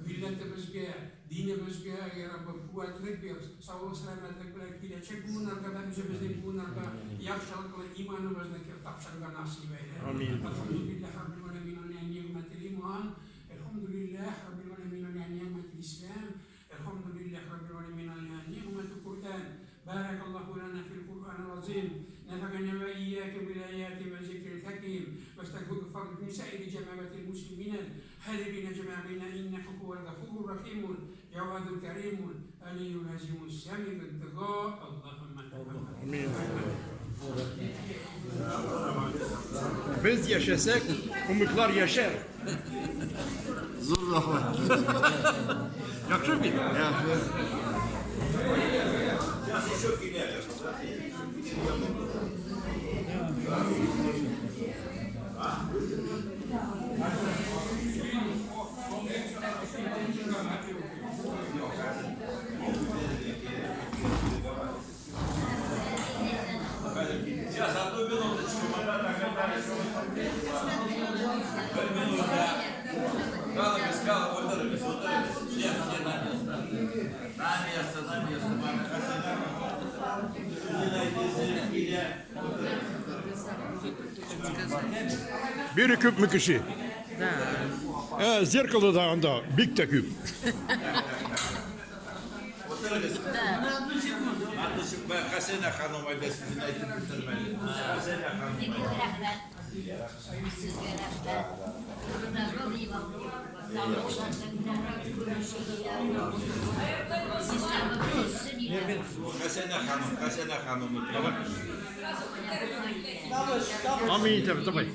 Milletimizge, dinimizge ya Rabbim kuvvetlik bir, sağlık selametlik bir gelecek bunlarga da bizimizin bunlarga yaxşılıkla imanımızda tapşırga nasip eyle. Amin. Elhamdülillah Rabbil Alemin ala nimetil iman. Elhamdülillah Rabbil Alemin ala nimetil islam. Elhamdülillah Rabbil Alemin ala nimetil Kur'an. Barakallahu lana fil Kur'an al-azim. نفعنا وإياك بالآيات والذكر الحكيم واستغفر من سائر جماعة المسلمين هذبنا جماعنا إنك هو الغفور الرحيم جواد كريم علي لازم السامي الدغاء اللهم Amin. Biz yaşasak, umutlar yaşar. Zor zaman. Yakışır mı? çok ilerler. Сейчас одну минуточку, Bir küp mü kişi? Zerkalı dağında bir de küp. Ben Hasene Hanım'a da sizin ayıp bitirmeyin. Hasene Hanım'a. Hasene Hanım'ı. Amin tabii tabii.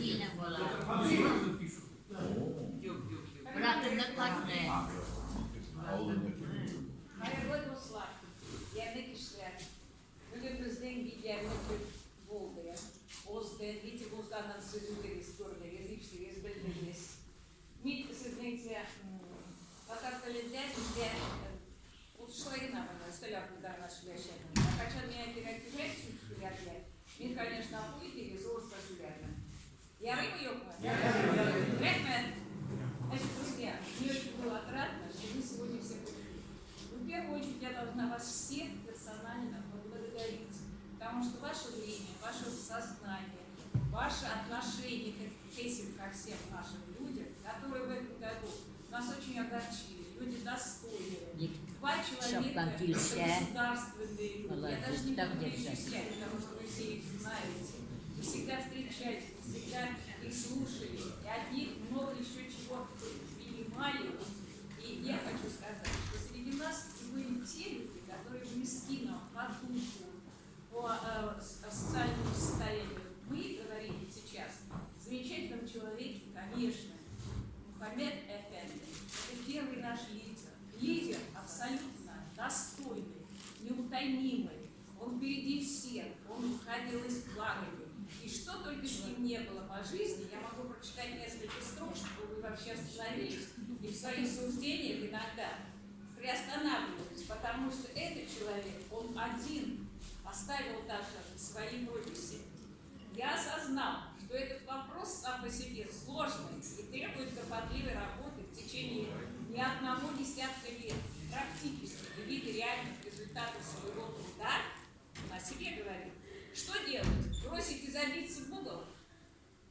Hayırlı dostlar, yerine kişiler, bugün bizden bir yerine oldu ya. Bozdan, hiç bozdandan sözünderiz, görderiz, içtiriz, bildiriz. Mit sizden Tatar tilinde bizde uçuşlarına var. что ваше время, ваше сознание, ваше отношение к этим, ко всем нашим людям, которые в этом году нас очень огорчили, люди достойные. 2 человека государственные люди. Я даже не буду перечислять, потому что вы все их знаете. Вы всегда встречались, вы всегда их слушали. И от них много еще чего принимали. И я хочу сказать, что среди нас были те люди, которые близки нам по духу, по социальному состоянию. Мы говорили сейчас о замечательном человеке, конечно, Мухаммед Эфенди. Это первый наш лидер. Лидер абсолютно достойный, неутомимый. Он впереди всех, он ходил из флагами. И что только с ним не было по жизни, я могу прочитать несколько строк, чтобы вы вообще остановились и в своих суждениях иногда приостанавливались, потому что этот человек, он один оставил даже свои прописи. Я осознал, что этот вопрос сам по себе сложный и требует кропотливой работы в течение ни одного десятка лет, практически, в виде реальных результатов своего труда, он о себе говорит. Что делать? Бросить и забиться в угол?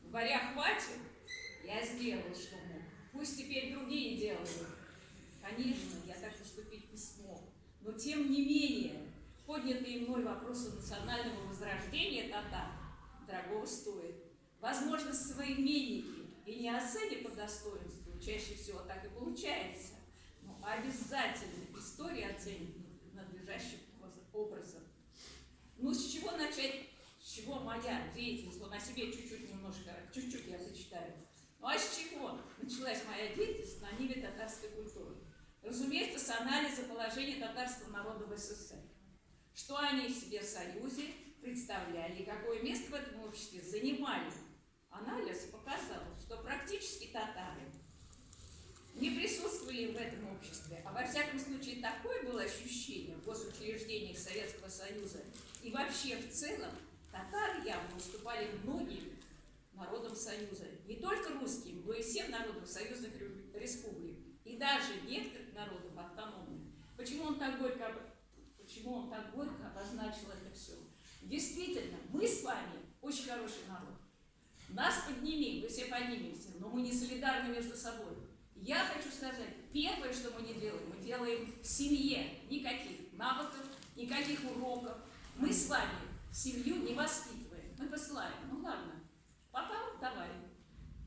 Говоря, хватит, я сделал, что мог. Пусть теперь другие делают. Конечно, я так поступить не смог. Но тем не менее, поднятые мной вопросы национального возрождения татар дорого стоит. Возможно, современники и не оценят по достоинству, чаще всего так и получается, но обязательно история оценит надлежащим образом. Ну, с чего начать, с чего моя деятельность, вот о себе чуть-чуть я зачитаю. Ну, а с чего началась моя деятельность на ниве татарской культуры? Разумеется, с анализа положения татарского народа в СССР. Что они в себе в Союзе представляли, какое место в этом обществе занимали. Анализ показал, что практически татары не присутствовали в этом обществе, а во всяком случае такое было ощущение в госучреждениях Советского Союза и вообще в целом татары явно уступали многим народам Союза, не только русским, но и всем народам союзных республик, и даже некоторых народов автономных. Почему он так горько обозначил это все? Действительно, мы с вами очень хороший народ. Нас поднимем, мы все поднимемся, но мы не солидарны между собой. Я хочу сказать, первое, что мы не делаем, мы делаем в семье никаких навыков, никаких уроков. Мы с вами семью не воспитываем, мы посылаем. Ну ладно, потом давай.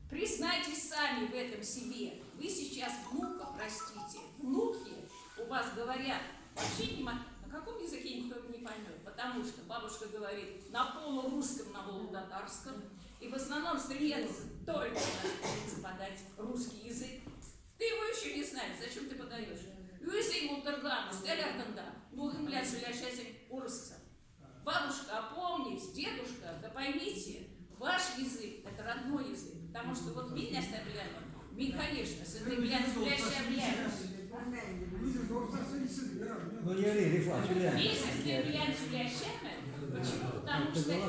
Признайтесь сами в этом себе. Вы сейчас внука, простите, внуки у вас говорят вообще не на каком языке никто не поймет, потому что бабушка говорит на полурусском, на полутатарском, и в основном стремится только подать русский язык. Ты его еще не знаешь, зачем ты подаешь? Бабушка, опомнись, дедушка, да поймите, ваш язык – это родной язык, потому что вот меня оставляли, конечно, с этой Почему? Потому что они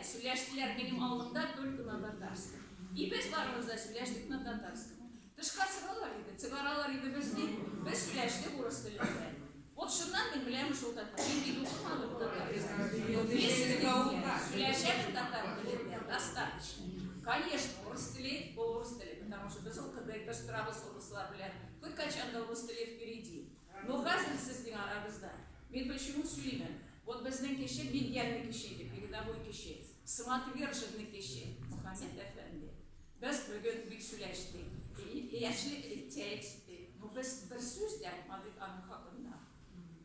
сөйләштеләр минем алдымда только на татарском. И без барыбызда сөйләштек на татарском. Тышка цыгаралар иде безне, без сөйләштек урыс телендә. Вот шуннан мин беләм шул татар. Мин укымадым татарском. Сөйләшәм татар телендә достаточно. Конечно, урыс теле, полурус теле, потому что без укыды, без православия белән хоть качанда урыс теле впереди. Но разница с арабызда. Мин почему сөйләмәм? Вот безнең кеше билгеле кеше, передовой кеше, самоотверженный кеше, Мухаммед Эфенди. Без бүген бик сөйләштек. Яшьлек текст, ну без сүз дә аны хакында.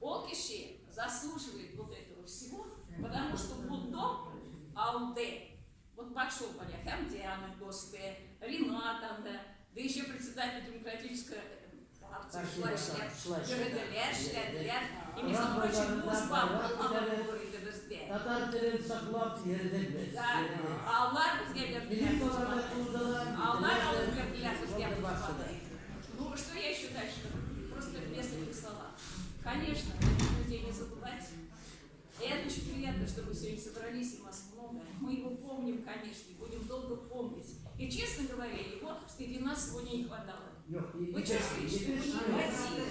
Ол кеше заслуживает вот этого всего, потому что был дом Алде. Вот пошел по ним, Диана Госте, Ринат Анда, да еще председатель демократической и, между прочим, Татар телен саклап yerden без. Allah bizge verdiler. Allah alып verdiler bizге. Ну, что я еще дальше? Просто в нескольких словах. Конечно, людей не забывать. И это очень приятно, что мы сегодня собрались, и нас много. Мы его помним, конечно, и будем долго помнить. И, честно говоря, его среди нас сегодня не хватало. Вы чувствуете, что его не хватило?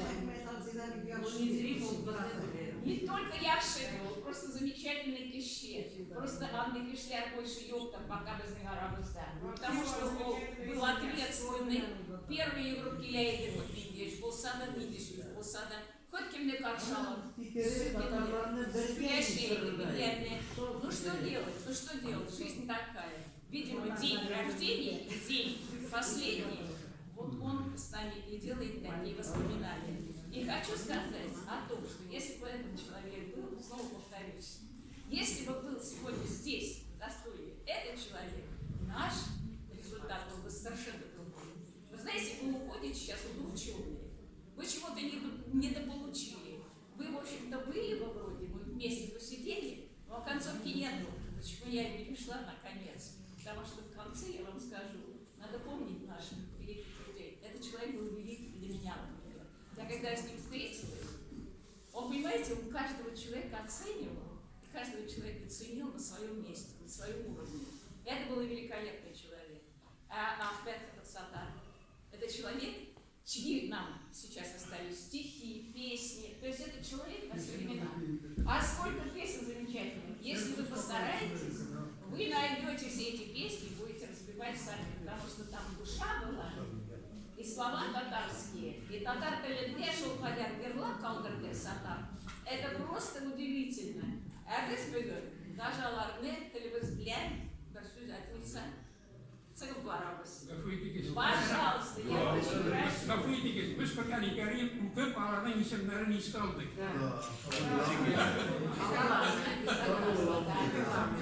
Не только я ошибала, просто замечательный Аны кишлер больше йоптар, пока без них арабызда. Потому что он был ответственный. Первый Европки лейдер, вот видишь, болсада видишь, болсада. Хоть кем мне каршалов. Ну что делать? Ну что делать? Жизнь такая. Видимо, день рождения и день последний, вот он с нами и делает такие воспоминания. И хочу сказать о том, что если бы этот человек был, снова повторюсь, если бы был сегодня здесь, в достойе, этот человек, наш результат был бы совершенно другой. Вы знаете, вы уходите сейчас удухченные. Вы чего-то недополучили. Вы, в общем-то, были бы вроде, мы вместе посидели, но концовки нету. Почему я и не пришла наконец? Потому что в конце, я вам скажу, надо помнить наших великих людей. Этот человек был великий для меня, например. Я когда с ним встретилась, он, понимаете, он каждого человека оценивал, и каждого человека ценил на своем месте, на своем уровне. Это был великолепный человек. Ахмед Сатар. Это человек, чьи нам сейчас остались стихи, песни. То есть это человек на все времена. А сколько песен замечательных. Если вы постараетесь, вы найдете все эти песни и будете разбивать сами, потому что там душа была, и слова татарские, и татар шел ходят герла калдердер сатар. Это просто удивительно. А ты спрыгнул, даже аларне, телевизблянь, отвлекся. Пожалуйста, я очень прошу. Гафуйтикес, біз қыртан икарим, көп алардан есімдерін еске алдық.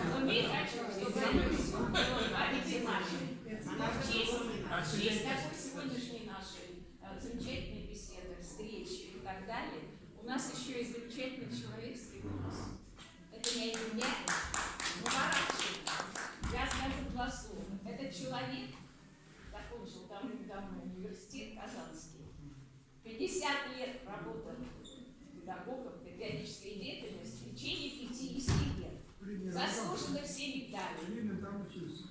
Но мы хотим, чтобы памяти нашей, в честь такой сегодняшней нашей замечательной беседы, встречи и так далее, у нас еще и замечательный человек встретился. Это не меня, но Баракшин. Я скажу два слова. Этот человек закончил давно университет Казанский. 50 лет работал педагогом в педагогической деятельности, в течение 50 лет. Заслуженно все медали.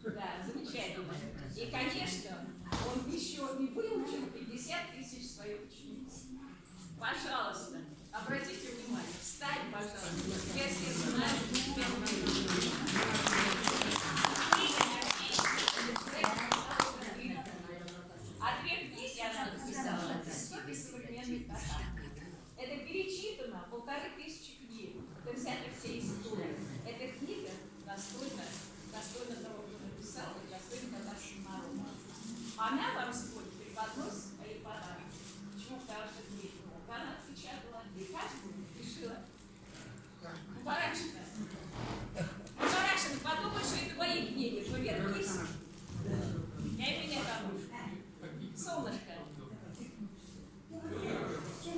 Да, замечательно. И, конечно, он еще не выучил 50 тысяч своих учеников. Пожалуйста, обратите внимание. Встань, пожалуйста. Я все знаю. А 2 книги она написала от истоки современных татар. Это перечитано 1500 книг. Это взяли все истории. Эта книга достойна того, кто написал, и достойна татарского народа. Она вам сегодня преподносит свои подарки. Почему? Потому что она отпечатала и каждую решила. Барашина, подумай, что это мои книги. Повернись. Я и меня там. Солнышко.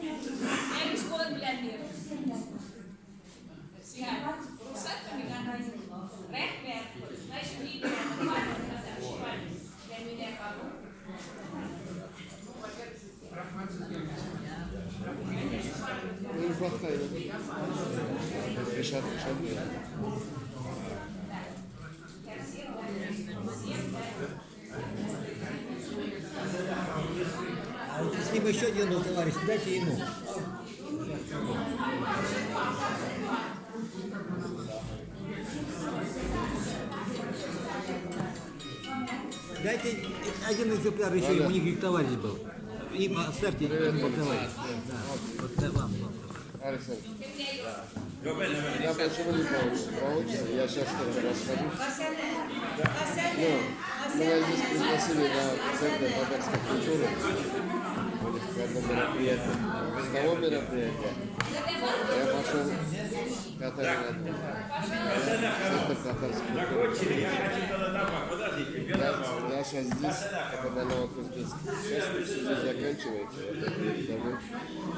Я не склон для мира. Сиар. Русатка меня. Рехмер. Значит, не играет. Для меня кого? Не хватает. Решат. А вот с ним еще один был товарищ, дайте ему. Дайте один экземпляр еще, у них товарищ был. Им оставьте, им товарищ. Да, вот вам. Александр, я почему не получится? Я сейчас тоже расскажу. Ну, меня здесь пригласили на Центр татарской культуры. В одном мероприятии. С того мероприятия я пошел катать Центр татарской культуры. Я сейчас здесь, это на Новокузнецке. Сейчас все здесь заканчивается.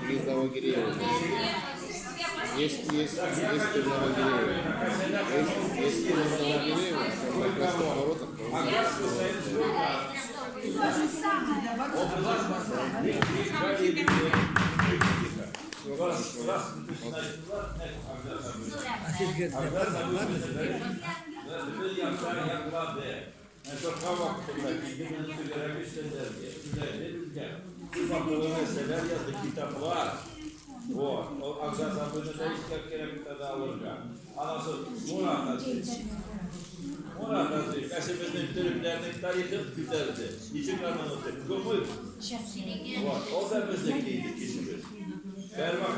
Приезд Новогиреева. Есть в Новогиреево. Есть в Новогиреево, на Красных воротах, Вот, Акзаза Быжаевич, как Керамита Даурга. Она Мурата. Orada kaşımızın Türklerinin tarihi güzeldi. İçin kananıdır. Kumuk. O da bizdekiydi kişimiz. Bermak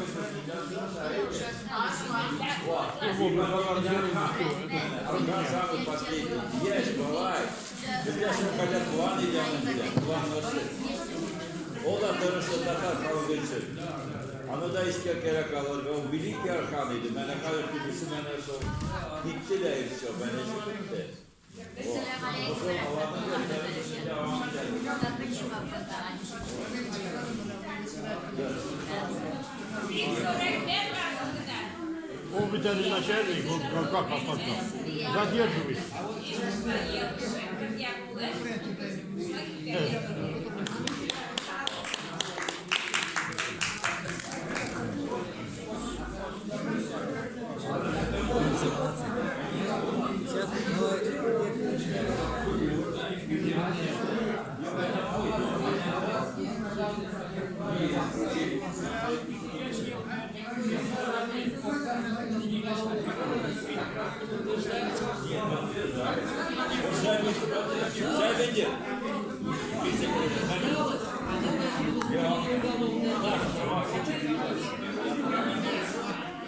Есть, бывает. Я сейчас хотят планы делать, план носит. O da tanıştı Tatar kavgası. Anıda isker kere kalır ve o bilik yer kanıydı. Bana kalır birisi bana sor. Gitti de hepsi o. Bana çıktı. O sonra havanın göstermesi devam Он ведь начальник, он как опоздал. Задерживайся.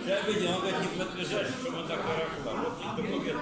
Я видел, он говорит, не подтверждает, что мы так каракула. Вот есть документ.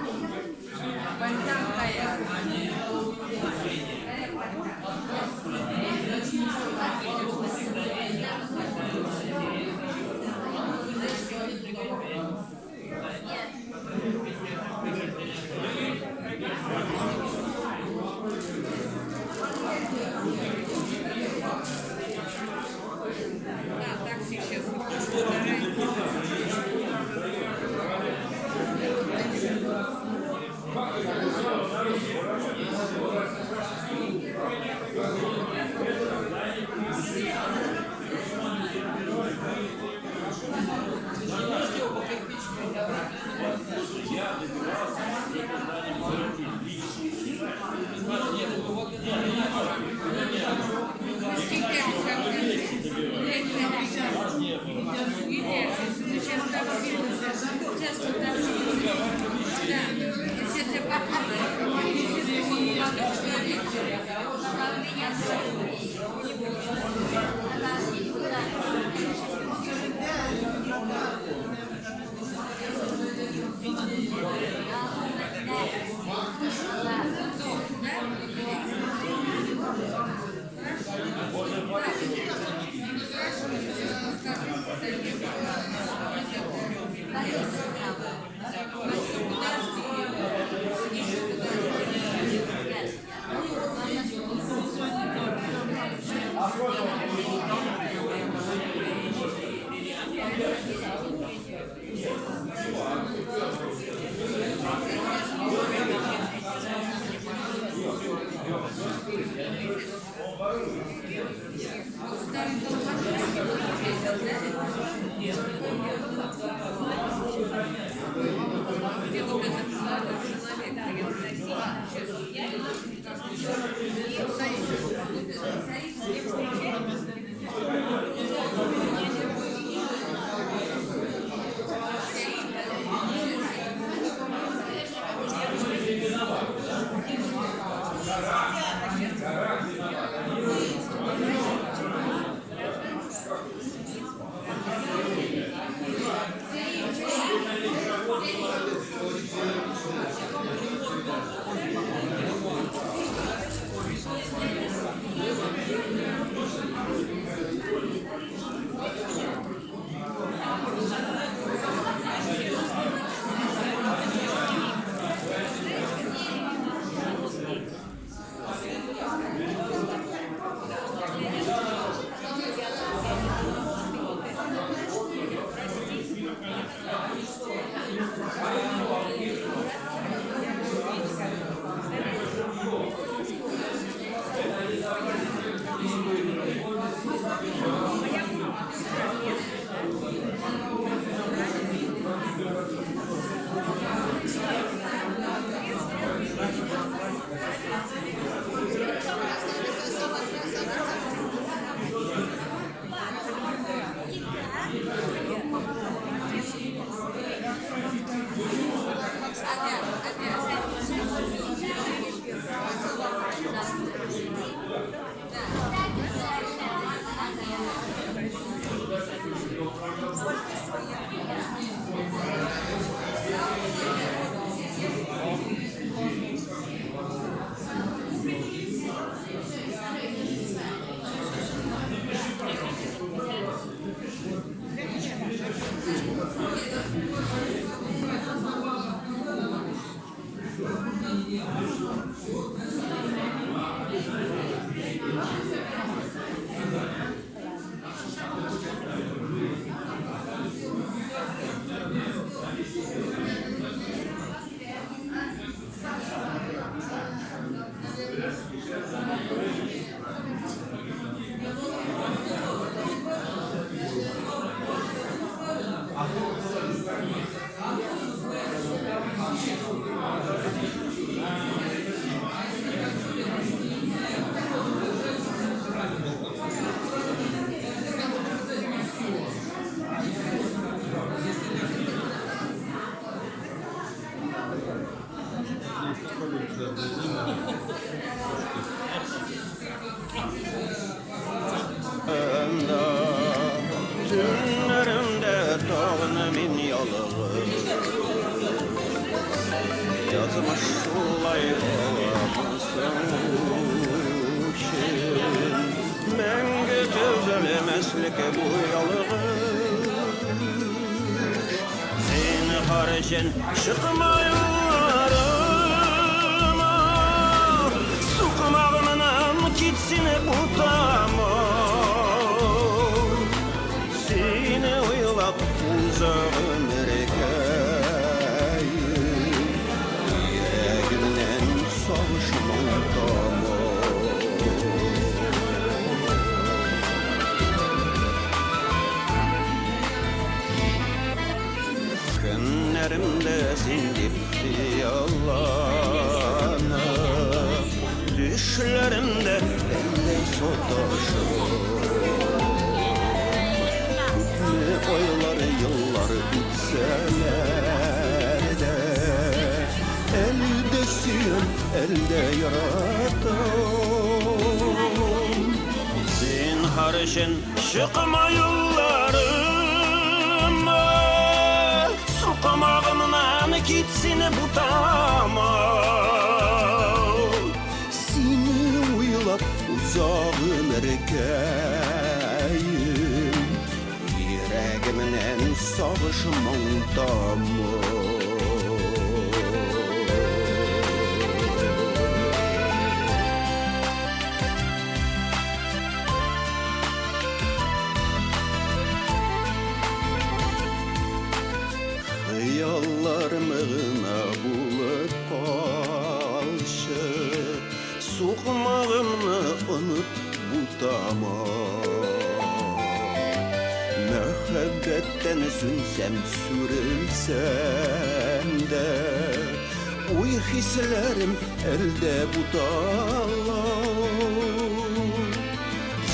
Tünlerimde dağınımın yalığı yazmış sulay olamazsın Menge tözelemeslik bu yalığı Zinhar için çıkma yollarıma Sokmağımdan gitsin bu dama Seni oylap uzağım erkeyim Yüreğimden savuşmam tamam Günlerimde sindipti yalanım Düşlerimde bende sotaşım Ne oylar yıllar bitseler de Eldesin elde yarattım Zinhar için çıkma yollarıma Sokmağımdan gitsin bu dama Seni oylap uzağım erkeyim Yüreğimden savuşmam damı Hayallarımına bulup kalşı Sokmağımı unut bu dama Muhabbetten sünsem sürülsem de Uy hislerim elde bu dağlar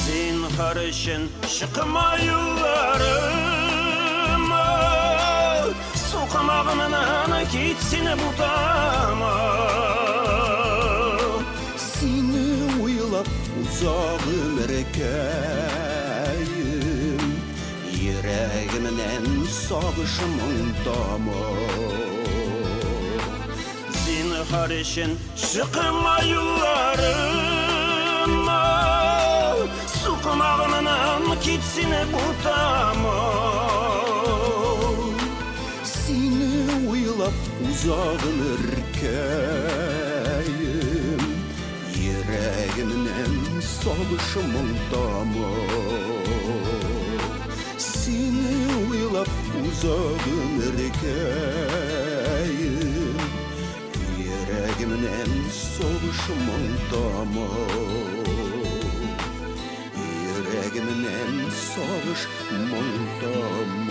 Zinhar için çıkma yollarıma Sokmağımdan gitsin bu dama Seni oylap uzağım erkeyim Yüreğimden savuşmam damı Zinhar için çıkma yollarıma Sokmağımdan gitsin bu dama Seni oylap uzağım erkeyim Yüreğimden savuşmam damı Seni oylap uzağım erkeyim Yüreğimden savuşmam damı Yüreğimden savuşmam damı